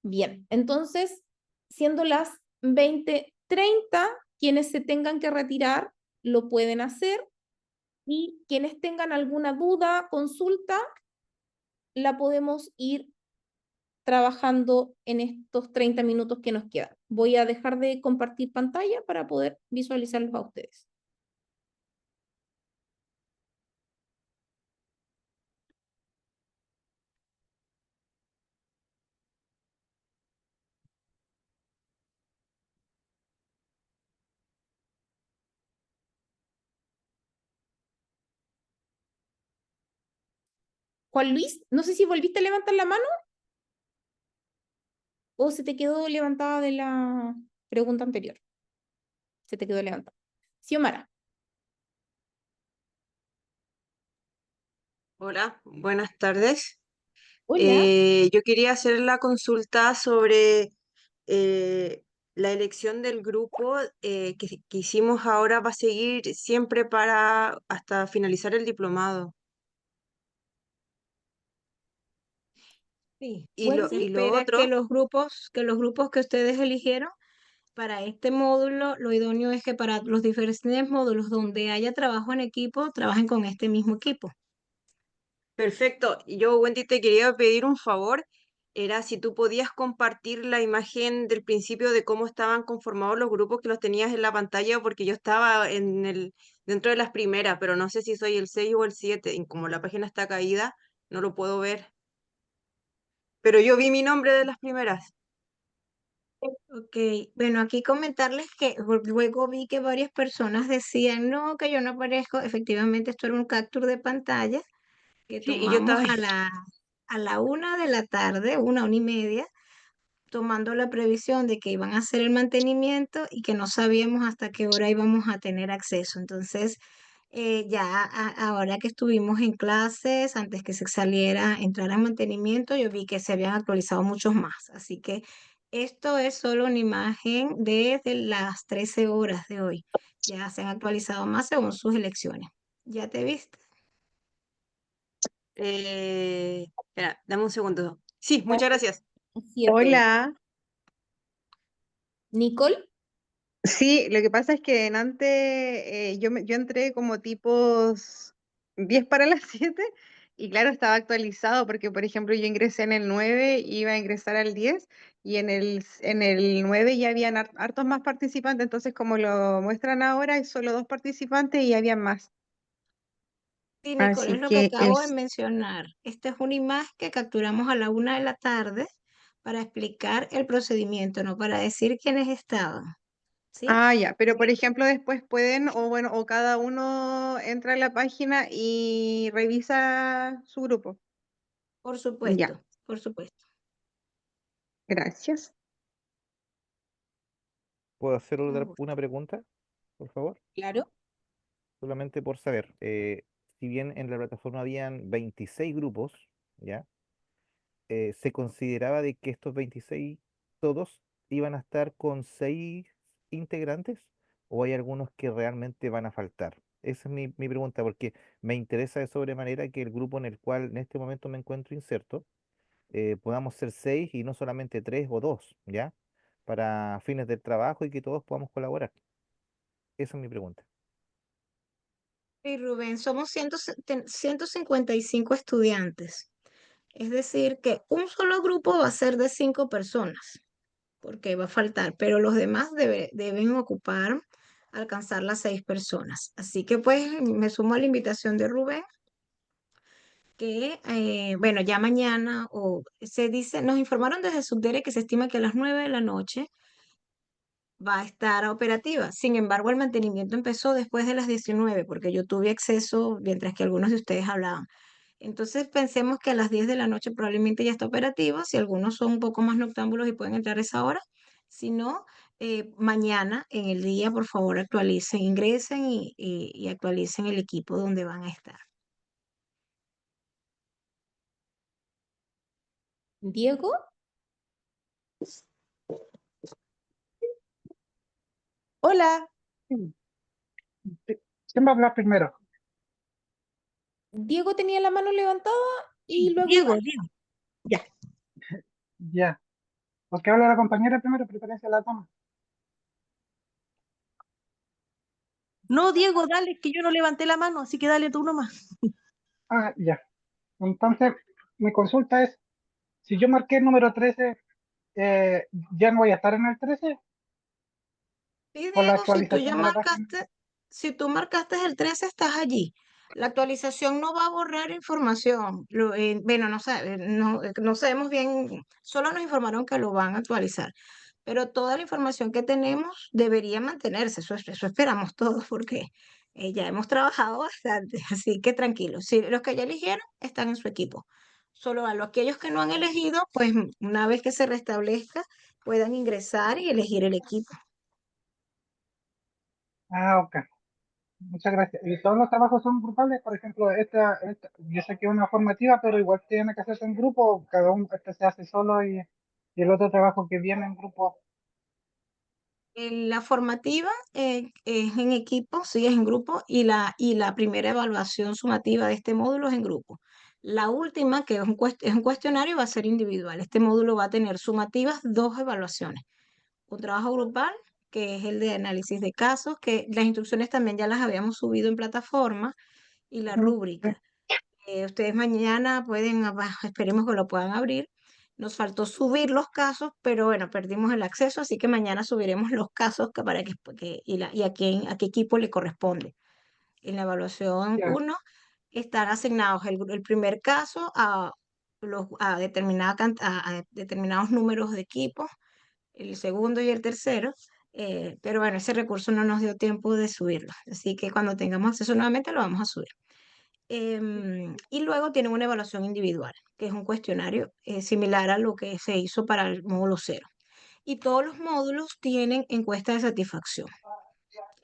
Bien, entonces, siendo las 20:30, quienes se tengan que retirar lo pueden hacer y quienes tengan alguna duda, consulta, la podemos ir trabajando en estos 30 minutos que nos quedan. Voy a dejar de compartir pantalla para poder visualizarlos a ustedes. Juan Luis, no sé si volviste a levantar la mano o se te quedó levantada de la pregunta anterior. Se te quedó levantada. Xiomara. Hola, buenas tardes. Hola. Yo quería hacer la consulta sobre eh, la elección del grupo que hicimos ahora va a seguir siempre para hasta finalizar el diplomado. Sí, y lo, Wendy. y lo Espera otro, que los grupos que ustedes eligieron para este módulo, lo idóneo es que para los diferentes módulos donde haya trabajo en equipo, trabajen con este mismo equipo. Perfecto. Yo, Wendy, te quería pedir un favor. Era si tú podías compartir la imagen del principio de cómo estaban conformados los grupos que los tenías en la pantalla, porque yo estaba dentro de las primeras, pero no sé si soy el 6 o el 7 y como la página está caída, no lo puedo ver. Pero yo vi mi nombre de las primeras. Ok, bueno, aquí comentarles que luego vi que varias personas decían, no, que yo no aparezco. Efectivamente, esto era un capture de pantalla que Sí, y yo tomamos estaba ahí. a la 1 de la tarde, 1, 1:30, tomando la previsión de que iban a hacer el mantenimiento y que no sabíamos hasta qué hora íbamos a tener acceso. Entonces, ahora que estuvimos en clases, antes que se saliera, entrar a mantenimiento, yo vi que se habían actualizado muchos más. Así que esto es solo una imagen desde las 13 horas de hoy. Ya se han actualizado más según sus elecciones. ¿Ya te viste? Espera, dame un segundo. Sí, muchas gracias. 7. Hola. Nicole, Sí, lo que pasa es que en antes yo entré como tipos 10 para las 7 y claro, estaba actualizado porque, por ejemplo, yo ingresé en el 9, iba a ingresar al 10 y en el 9 ya habían hartos más participantes, entonces como lo muestran ahora, hay solo 2 participantes y había más. Sí, Nicole, es Así lo que que acabo de mencionar. Esta es una imagen que capturamos a la 1 de la tarde para explicar el procedimiento, no para decir quiénes estaban. ¿Sí? ya, pero por ejemplo después pueden, o bueno, o cada uno entra a la página y revisa su grupo. Por Ya, supuesto, por supuesto. gracias. ¿Puedo hacer Un gusto. una pregunta, por favor? claro. Solamente por saber. Si bien en la plataforma habían 26 grupos, ¿ya? Se consideraba de que estos 26 todos iban a estar con 6 integrantes o hay algunos que realmente van a faltar. Esa es mi pregunta, porque me interesa de sobremanera que el grupo en el cual en este momento me encuentro inserto, podamos ser 6 y no solamente 3 o 2, ¿ya? Para fines del trabajo y que todos podamos colaborar. Esa es mi pregunta. Sí, Rubén, somos 155 estudiantes. Es decir, que un solo grupo va a ser de 5 personas, porque va a faltar, pero los demás deben ocupar, alcanzar las 6 personas. Así que pues me sumo a la invitación de Rubén, que bueno, ya mañana, o se dice, nos informaron desde Subdere que se estima que a las 9 de la noche va a estar operativa. Sin embargo, el mantenimiento empezó después de las 19, porque yo tuve acceso mientras que algunos de ustedes hablaban. Entonces pensemos que a las 10 de la noche probablemente ya está operativa, si algunos son un poco más noctámbulos y pueden entrar a esa hora. Si no, mañana en el día, por favor, actualicen, ingresen y actualicen el equipo donde van a estar. Diego, Hola. Sí. ¿Quién va a hablar primero? Diego tenía la mano levantada y luego Diego, Iván. Diego. Ya. Ya. ¿Por qué habla la compañera primero? Preferencia a la toma. No, Diego, dale, que yo no levanté la mano, así que dale tú nomás. Ya. Entonces, mi consulta es, si yo marqué el número 13, ¿ya no voy a estar en el 13 Sí, por la Diego, actualización de la página? si tú marcaste el 13, estás allí. La actualización no va a borrar información. Bueno, no sabemos bien, solo nos informaron que lo van a actualizar, pero toda la información que tenemos debería mantenerse. Eso esperamos todos porque ya hemos trabajado bastante, así que tranquilos. Si los que ya eligieron están en su equipo. Solo a los aquellos que no han elegido, pues una vez que se restablezca, puedan ingresar y elegir el equipo. Ok. Muchas gracias. ¿Y todos los trabajos son grupales? Por ejemplo, yo sé que es una formativa, pero igual tiene que hacerse en grupo, cada uno se hace solo y el otro trabajo que viene en grupo. La formativa es en equipo, sí, es en grupo, y la primera evaluación sumativa de este módulo es en grupo. La última, que es un cuestionario, va a ser individual. Este módulo va a tener sumativas 2 evaluaciones. Un trabajo grupal, que es el de análisis de casos, que las instrucciones también ya las habíamos subido en plataforma, y la Ujú, sí. rúbrica. Ustedes mañana pueden, esperemos que lo puedan abrir. Nos faltó subir los casos, pero bueno, perdimos el acceso, así que mañana subiremos los casos para y a qué equipo le corresponde. En la evaluación Ya. 1 están asignados el primer caso a determinados números de equipos, el segundo y el tercero, pero bueno, ese recurso no nos dio tiempo de subirlo, así que cuando tengamos acceso nuevamente lo vamos a subir. Y luego tienen una evaluación individual, que es un cuestionario similar a lo que se hizo para el módulo 0. Y todos los módulos tienen encuesta de satisfacción.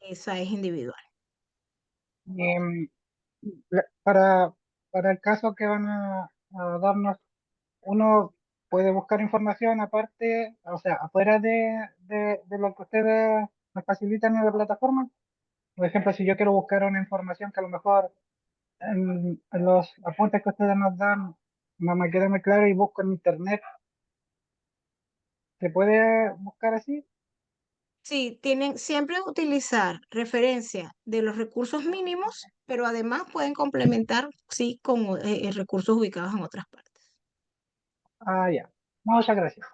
Esa es individual. Em, para el caso que van a darnos, uno puede buscar información aparte, o sea, afuera de lo que ustedes nos facilitan en la plataforma. Por ejemplo, si yo quiero buscar una información que a lo mejor en los apuntes que ustedes nos dan no me queda muy claro y busco en internet, ¿se puede buscar así? Sí, tienen siempre utilizar referencia de los recursos mínimos, pero además pueden complementar, sí, con recursos ubicados en otras partes. Ah, ya. Muchas gracias.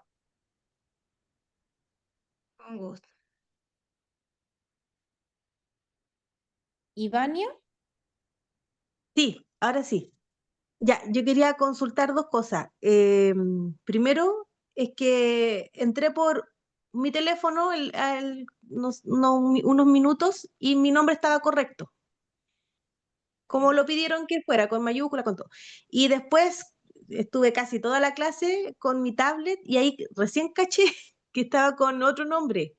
Con gusto. Ivania, Sí, ahora sí. Ya, yo quería consultar dos cosas. Primero, es que entré por mi teléfono unos minutos y mi nombre estaba correcto, como lo pidieron que fuera, con mayúscula, con todo. Y después estuve casi toda la clase con mi tablet y ahí recién caché que estaba con otro nombre,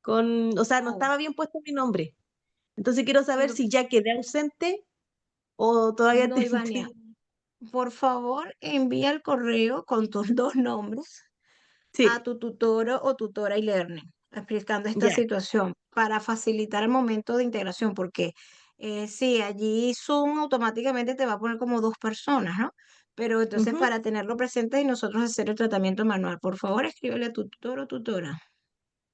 o sea, no Oh, estaba bien puesto mi nombre. Entonces quiero saber no, si ya quedé ausente o todavía no, Ivania, por favor, envía el correo con tus dos nombres a Sí, tu tutor o tutora e-learning, explicando esta ya. situación para facilitar el momento de integración, porque sí, allí Zoom automáticamente te va a poner como dos personas, ¿no? Pero entonces Ujú. para tenerlo presente y nosotros hacer el tratamiento manual, por favor, escríbele a tu tutor o tutora.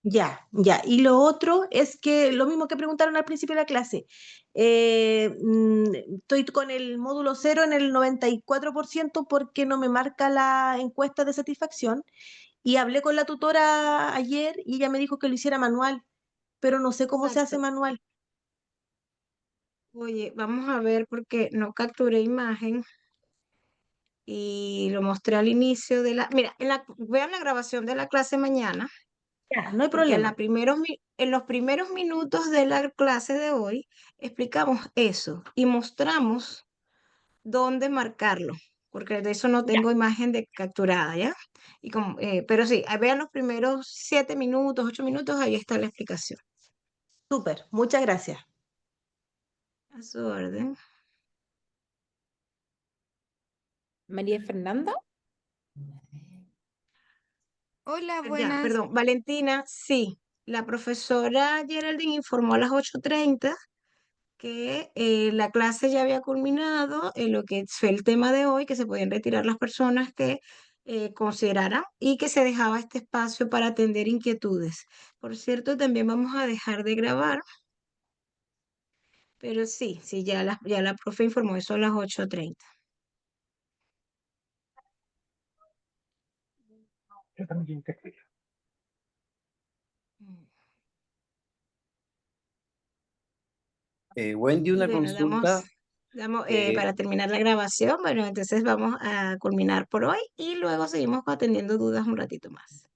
Ya, ya. Y lo otro es que lo mismo que preguntaron al principio de la clase, estoy con el módulo 0 en el 94% porque no me marca la encuesta de satisfacción y hablé con la tutora ayer y ella me dijo que lo hiciera manual, pero no sé cómo se hace Exacto. manual. Oye, vamos a ver porque no capturé imagen y lo mostré al inicio de la... Mira, vean la grabación de la clase mañana, Ya, no hay porque problema. en los primeros minutos de la clase de hoy explicamos eso y mostramos dónde marcarlo, porque de eso no Ya, tengo imagen de capturada, ¿ya? Pero sí, ahí vean los primeros 7 minutos, 8 minutos, ahí está la explicación. súper. Muchas gracias. A su orden. María Fernanda. Hola, Ya, buenas. perdón, Valentina, sí. La profesora Geraldine informó a las 8:30 que la clase ya había culminado en lo que fue el tema de hoy, que se podían retirar las personas que consideraran y que se dejaba este espacio para atender inquietudes. Por cierto, también vamos a dejar de grabar, pero sí, sí, ya la profe informó eso a las 8:30. Yo también te escribo. Mm. Wendy, Y una bueno, consulta. para terminar la grabación, bueno, entonces vamos a culminar por hoy y luego seguimos atendiendo dudas un ratito más.